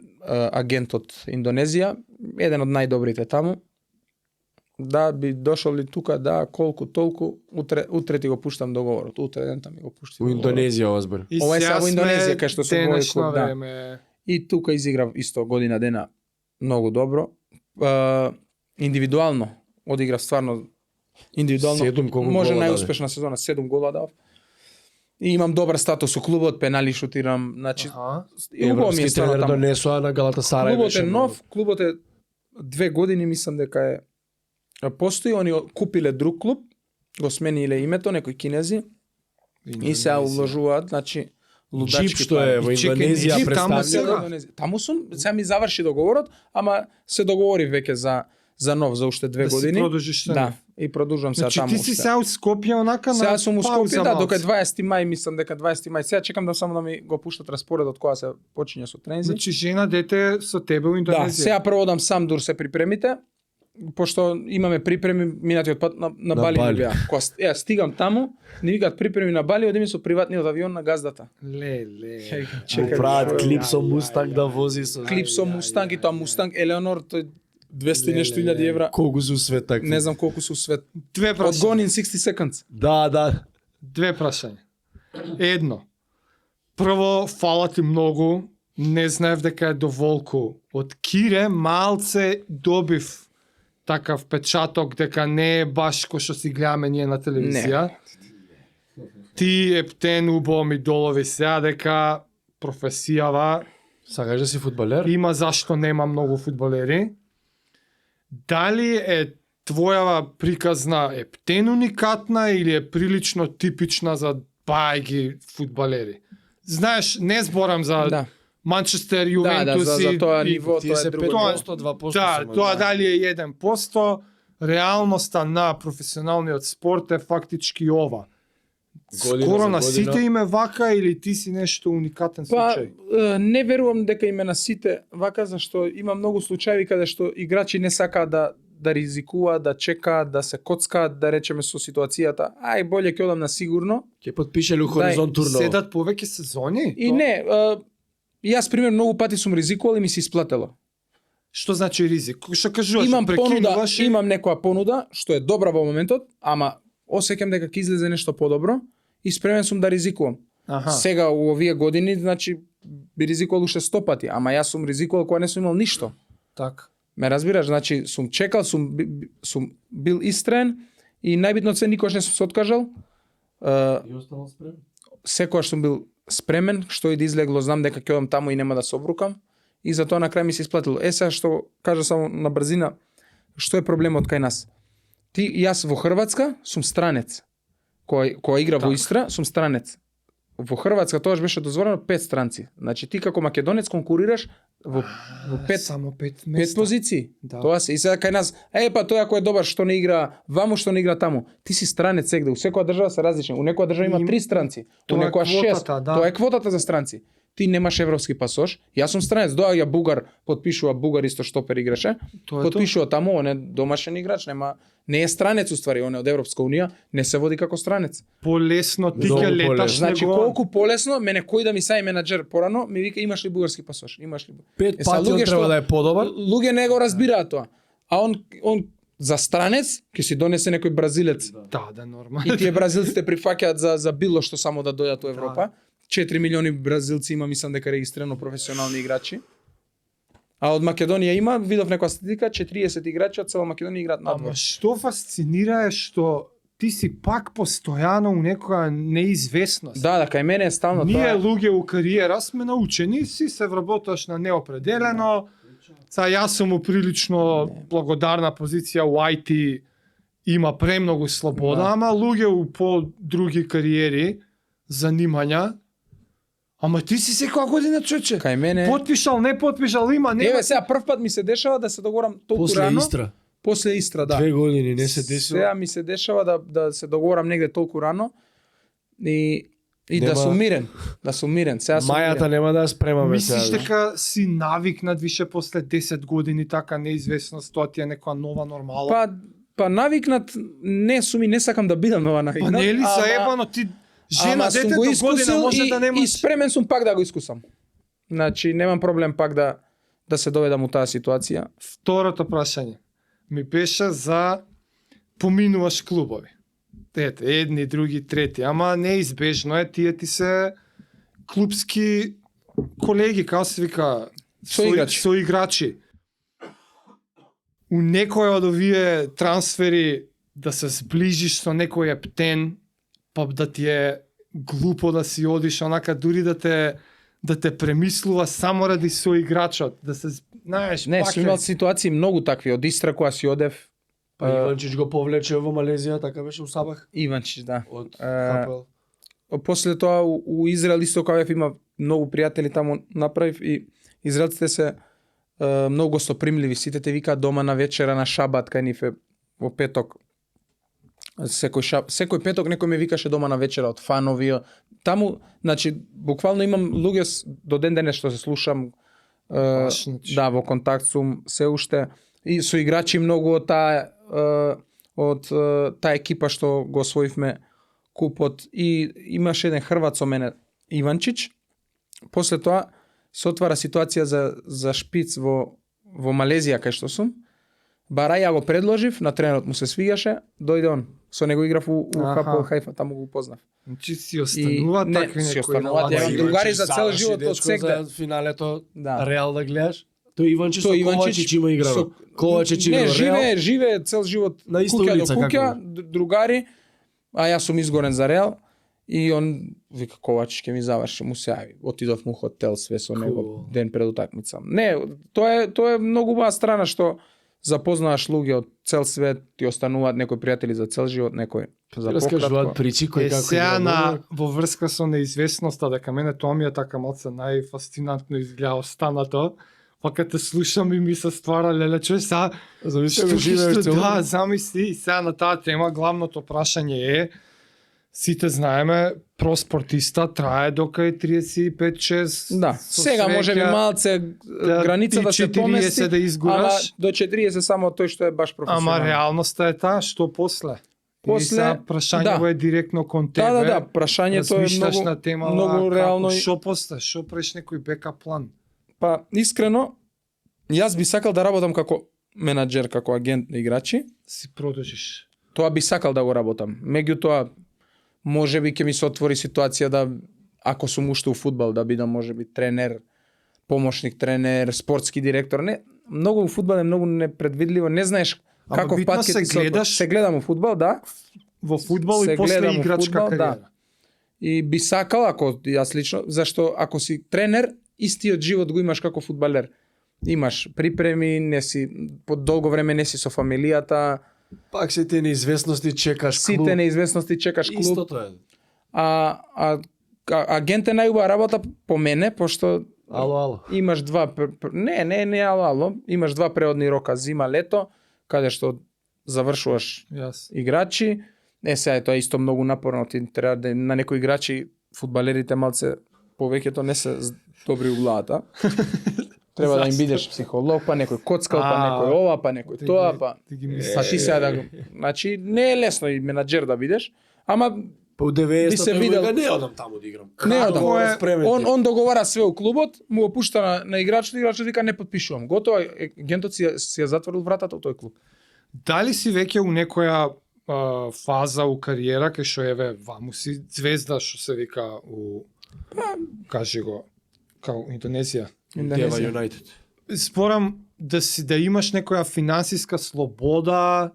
агент од Индонезија, еден од најдобрите таму. Да, би дошол ли тука, да, колку толку, утре ти го пуштам договорот. Утре дента ми го пушти У договорот. Индонезија озбор. И Ова е сега само Индонезија, сме кај што се вој денешно клуб, да. време. И тука изиграв исто година дена многу добро. Индивидуално одиграв стварно индивидуално. 7 колку може гола најуспешна сезона, 7 гола дав. И имам добар статус у клубот, пенали шутирам, значи Аха. и убаво ми е Европски стварно тренер таму. донесоа на Галатасарај. Клубот беше е многу. нов, клубот е 2 години мислам дека е постои, они купиле друг клуб, го смениле името, некои кинези и се уложуваат, значи лудачки Джип што е во И чекај, Индонезија Джип таму представија. сега? Таму сум, сега ми заврши договорот, ама се договорив веќе за нов, за уште 2 Да си години. продолжиш со Да, нив. и продолжувам сега Значи таму ти си уште. сега у Скопје онака на Сега сум у пауза Скопје, да, малце. дока 20 мај, мислам дека 20 мај. Сега чекам да само да ми го пуштат распоредот кога се почиња со трензи. Значи жена, дете со тебе у Да, Индонезија. сега прво одам сам дур се припремите, пошто имаме припреми минатиот пат на Бали Бали. не беа. Кога стигам таму, ни викаат припреми на Бали, одиме со приватниот авион на газдата. Леле. Му прават клип со Мустанг да вози со Клип со Мустанг и тоа Мустанг Елеонор, тој 200 нешто илјади евра. колку се свет така. Не знам колку се у свет. Две Од прашања. Gone in 60 seconds. Да, да. Две прашања. Едно. Прво, фала ти многу. Не знаев дека е до Волку. Од Кире малце добив такав печаток дека не е баш кој што си гледаме ние на телевизија. Ти ептен убаво ми долови сега дека професијава Сакаш да си фудбалер? има зашто нема многу фудбалери. Дали е твојава приказна ептен уникатна или е прилично типична за бајги фудбалери? Знаеш, не зборам за Да. Манчестер, Да, Јувентус за тоа и ниво, Тие тоа се е друго. 5%, 2%. да, само, тоа дали е 1%, реалноста на професионалниот спорт е фактички ова. Година Скоро за на година. сите им е вака или ти си нешто уникатен Па, случај? не верувам дека име на сите вака, зашто има многу случаи каде што играчи не сакаат да ризикуваат, да чекаат, да се коцкаат, да речеме со ситуацијата. Ај, боле ќе одам на сигурно. Ќе подпишеле у Хоризонт турно. Седат повеќе сезони? И не, јас пример многу пати сум ризикувал и ми се исплатело. Што значи ризик? Што кажуваш? Имам понуда, прекинуваш и- имам некоја понуда што е добра во моментот, ама осеќам дека ќе излезе нешто подобро и спремен сум да ризикувам. Аха. Сега у овие години, значи би ризикувал уште 100 пати, ама јас сум ризикувал кога не сум имал ништо. Так. Ме разбираш, значи сум чекал, сум бил истрен и најбитно се никош не сум се откажал. И останал спремен. Секогаш сум бил спремен, што и да излегло, знам дека ќе одам таму и нема да се обрукам. И затоа на крај ми се исплатило. Сега што кажа само на брзина, што е проблемот кај нас? Јас во Хрватска сум странец. Кога игра во Истра, сум странец. Во Хрватска тоаш беше дозволено 5 странци. Значи ти како македонец конкурираш во 5 само 5 5 места. позиции. Да. Тоа се и сега кај нас, па тој ако е добар што не игра ваму, што не игра таму. Ти си странец сегде, у секоја држава се различни. У некоја држава има 3 странци, у Тоа е некоја 6. квотата, да. Тоа е квотата за странци. Ти немаш европски пасош. Јас сум странец, доаѓа бугар, подпишува бугар исто штопер играше. Тоа е Подпишува таму, он е домашен играч, не е странец уствари, он е од Европска унија, не се води како странец. Полесно ти Многу ќе леташ полесно. Значи него. колку полесно, мене кој да ми сај менаџер порано, ми вика имаш ли бугарски пасош? Имаш ли? 5 Е, сега пати он луѓе треба што- да е подобар. Луѓе не го разбираат тоа. А он за странец ќе си донесе некој бразилец. Да, нормално. И тие бразилците прифаќаат за било што само да дојдат у Европа. 4 милиони бразилци има, мислам дека регистрирано професионални играчи. А од Македонија има, видов некоја статистика, 40 играчи од цела Македонија играат надвор. Ама што фасцинира е што ти си пак постојано у некоја неизвестност. Да, кај мене е стално Ние тоа. луѓе у кариера сме научени, си се вработаш на неопределено. Са јас сум у прилично благодарна позиција у IT, има премногу слобода, Да. ама луѓе у по други кариери, занимања. Ама ти си секоја година чоче. Кај мене. Потпишал, не потпишал, има, не. Еве сега прв пат ми се дешава да се договорам толку После рано. Истра. После Истра, да. 2 години не се десило. Сега ми се дешава да се договорам негде толку рано и да Нема- сум мирен. Да сум мирен. Сега сум Мајата мирен. нема да ја спремаме Мислиш сега. дека си навикнат више после 10 години така неизвестност, тоа ти е некоја нова нормала? Па навикнат, не сум и не сакам да бидам нова навикнат. Па не е ли ама- заебано ти жена, ама сум дете го до искусил година може да и немаш... спремен сум пак да го искусам. Значи немам проблем пак да се доведам у таа ситуација. Второто прашање ми беше за поминуваш клубови. Ете, едни, други, трети, ама неизбежно е тие ти се клубски колеги, како се вика, Соиграчи. соиграчи. У некој од овие трансфери да се сближиш со некој ептен, па да ти е глупо да си одиш, онака дури да те премислува само ради соиграчот, да се, знаеш, Не, пак сум имал ситуации многу такви. Од Истра која си одев, Па Иванчич го повлече во Малезија, така беше у Сабах Иванчич, да. од Е, ХПЛ. После тоа у Израел исто кога бев има многу пријатели таму направив и израелците се многу гостопримливи. Сите те викаат дома на вечера на шабат кај нив е во петок. Секој петок некој ме викаше дома на вечера од фанови. Таму, значи, буквално имам луѓе до ден денес што се слушам Баш, значи. да, во контакт сум се уште и со играчи многу од таа екипа што го освоивме купот и имаше еден хрват со мене Иванчич. После тоа се отвара ситуација за шпиц во Малезија кај што сум. Бара ја го предложив, на тренерот му се свигаше, дојде он. Со него играв у Аха. ХПЛ Хајфа, таму го познав. Значи си останува не, такви си некои остануваат, ја релации. имам другари за Иванчич цел заврши, живот од дечко, сегде. За финалето Да. Реал да гледаш. Тој Иванчич со Тој Ковачич има играл. со- Ковачич Не, играл Реал. живее цел живот На иста куќа улица, до куќа, како? другари, а јас сум изгорен за Реал и он вика Ковачич ќе ми заврши, му се јави. Отидов му хотел све со него Cool. ден пред утакмица. Не, тоа е многу убава страна што запознаваш луѓе од цел свет, ти остануваат некои пријатели за цел живот, некои за Раскажуваат пократко. причи кои како Сега играл. во врска со неизвестноста, дека мене тоа ми е така малце најфасцинантно изгледа останато, па кога те слушам и ми се ствара леле човек, сега Замисли да живееш цело. да, замисли, и сега на таа тема главното прашање е, сите знаеме, проспортиста трае до кај 35-6. Да, сега може би малце граница да се помести, 40 да ама изгураш, до 40 само тој што е баш професионален. ама реалноста е таа, што после? Или После- сега прашањето да. е директно кон тебе. Да, прашањето е Размишлаш многу на тема, многу реално и Што после, што преш некој бека план? па искрено јас би сакал да работам како менаџер, како агент на играчи. Си продолжиш. Тоа би сакал да го работам. Меѓутоа можеби ќе ми се отвори ситуација да ако сум уште у фудбал да бидам можеби тренер, помошник тренер, спортски директор. Не, многу у фудбал е многу непредвидливо, не знаеш Ама каков битно пат ќе се ти се отвори. гледаш- Се гледам у фудбал, да. Во фудбал Се и после гледам у играчка фудбал, да. кариера. И би сакал, ако јас лично, зашто ако си тренер, истиот живот го имаш како фудбалер. Имаш припреми, не си по долго време не си со фамилијата, Пак се те неизвестности чекаш клуб. сите неизвестности чекаш клуб. Истото е. А агент е најубава работа по мене, пошто Ало. имаш не ало, имаш два преодни рока, зима, лето, каде што завршуваш Јас. играчи. Сега е тоа исто многу напорно, ти треба да на некои играчи, фудбалерите малце повеќето не се добри у главата. Треба да им бидеш психолог, па некој коцкал, па некој ова, па некој тоа, па Ти ги па мислиш. ти сега да значи не е лесно и менаџер да бидеш, ама По 90 би се видел- не одам таму да играм. Не Како одам. го распремените? он договара све у клубот, му го пушта на играчот, играчот вика не потпишувам. Готово, агентот си ја затворил вратата у тој клуб. Дали си веќе у некоја фаза у кариера кај што еве ваму си звезда што се вика у кажи го као Индонезија. Дева Юнайтед. Спорам да имаш некоја финансиска слобода,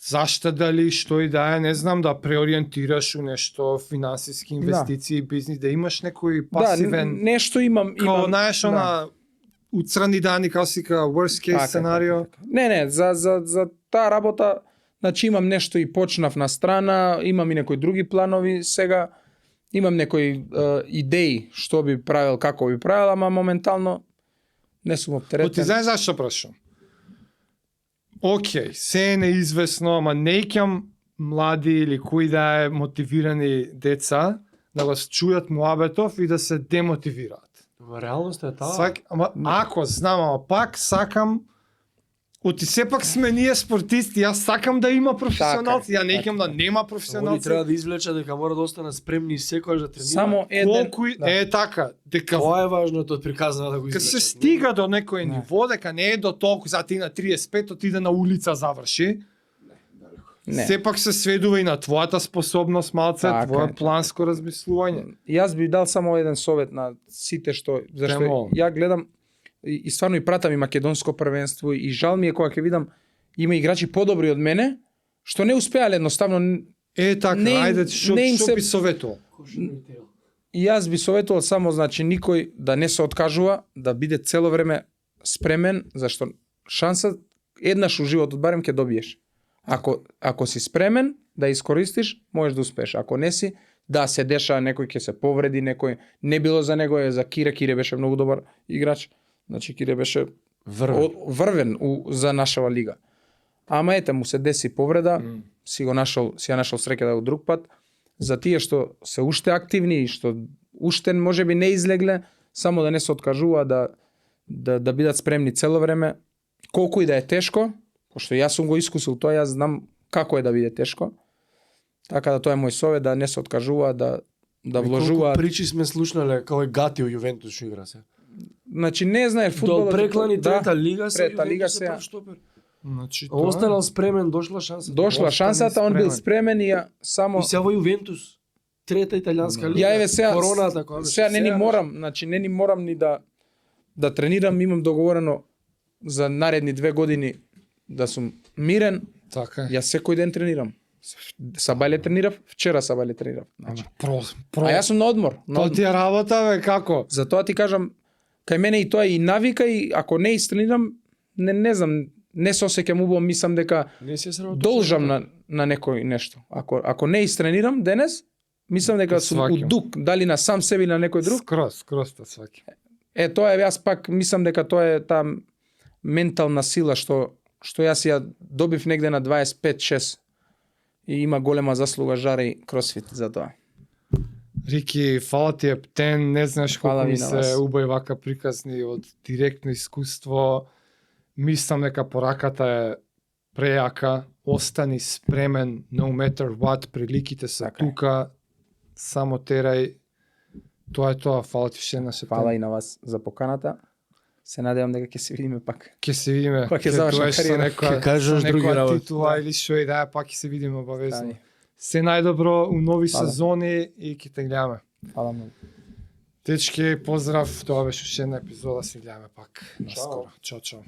заштеда ли, што и да е, не знам, да преориентираш у нешто, финансиски инвестиции, бизнис, да имаш некој пасивен, Да, нешто имам. као, знаеш, она, уцрани дани, као си ка worst case Така, сценарио. така. Не, за таа работа, значи имам нешто и почнав на страна, имам и некои други планови сега, имам некои идеи што би правил, како би правил, ама моментално не сум Ти оптеретен. знаеш зашто прашам? окей, се е неизвестно, ама неќам млади или кои да е мотивирани деца да го чујат муабетов и да се демотивираат. Во реалноста е таа. Ама ако знам, ама пак сакам оти сепак сме ние спортисти, јас сакам да има професионалци, ја неќам да нема Они професионалци. треба да извлечат дека мора да останат спремни секогаш да тренираат. Само еден Колку е така, дека Тоа е важното од приказано да го Ка извлечат. се стига до некој ниво, дека не е до толку, за ти на 35 отиде на улица заврши. Не. Сепак се сведува и на твојата способност, малце, Така твое е. планско размислување. Јас би дал само еден совет на сите што зашто Темо. ја гледам и стварно и пратам и македонско првенство и жал ми е кога ќе видам има играчи подобри од мене што не успеале едноставно. Е така, Не им- ајде, што не им што се- би советувал? И јас би советувал само значи никој да не се откажува, да биде цело време спремен, зашто шанса еднаш у животот барем ќе добиеш. Ако си спремен да искористиш, можеш да успееш. Ако не си, да се деша, некој ќе се повреди, некој не било за него, е за Кире беше многу добар играч. Значи Кире беше врвен за нашава лига. Ама ете му се деси повреда, си ја нашол среќа да го друг пат. За тие што се уште активни и што уште можеби не излегле, само да не се откажува да бидат спремни цело време, колку и да е тешко, пошто јас сум го искусил тоа, јас знам како е да биде тешко. Така да тоа е мој совет, да не се откажува, да вложуваат. Причи сме слушнале како е Гати у Јувентус што игра се. Значи не знае До фудбалот. преклани трета лига се, трета лига се. прв штопер. Значи, Останал спремен, дошла шанса. Дошла шансата, он бил спремен и ја само И сега во Јувентус, трета италијанска лига. Ја еве сега Короната која беше. сега не ни морам, значи не ни морам ни да тренирам, имам договорено за наредни 2 години да сум мирен. Така е. Јас секој ден тренирам. Сабајле тренирав, вчера сабајле тренирав. Значи, Про. а јас сум на одмор. Тоа ти е работа, бе, како? Затоа ти кажам, кај мене и тоа и навика и ако не истренирам, не знам, не се осеќам убаво, мислам дека Не се сработи. должам на некој нешто. Ако не истренирам денес, мислам дека сум Сваќам. удук, дали на сам себе или на некој друг. Скроз те сваќам. Тоа е, јас пак мислам дека тоа е таа ментална сила што јас ја добив негде на 25-6 и има голема заслуга Жаре и Кросфит за тоа. Рики, фала ти ептен, не знаеш Фала колку ви ми на се вас. убави вака приказни од директно искуство. Мислам дека пораката е прејака, остани спремен, no matter what, приликите се Така е. тука, само терај. Тоа е тоа, фала ти ше на Фала и на вас за поканата. Се надевам дека ќе се видиме пак. Ќе се видиме. Кога ќе завршам доеш со кариера. некоја- Ќе кажеш со други некоја работи. титула или што и да е, пак ќе се видиме обавезно. Стани. Се најдобро у нови Фала. сезони и ќе те гледаме. Фала многу. Дечки, поздрав, тоа беше уште една епизода, се гледаме пак наскоро. Чао, чао.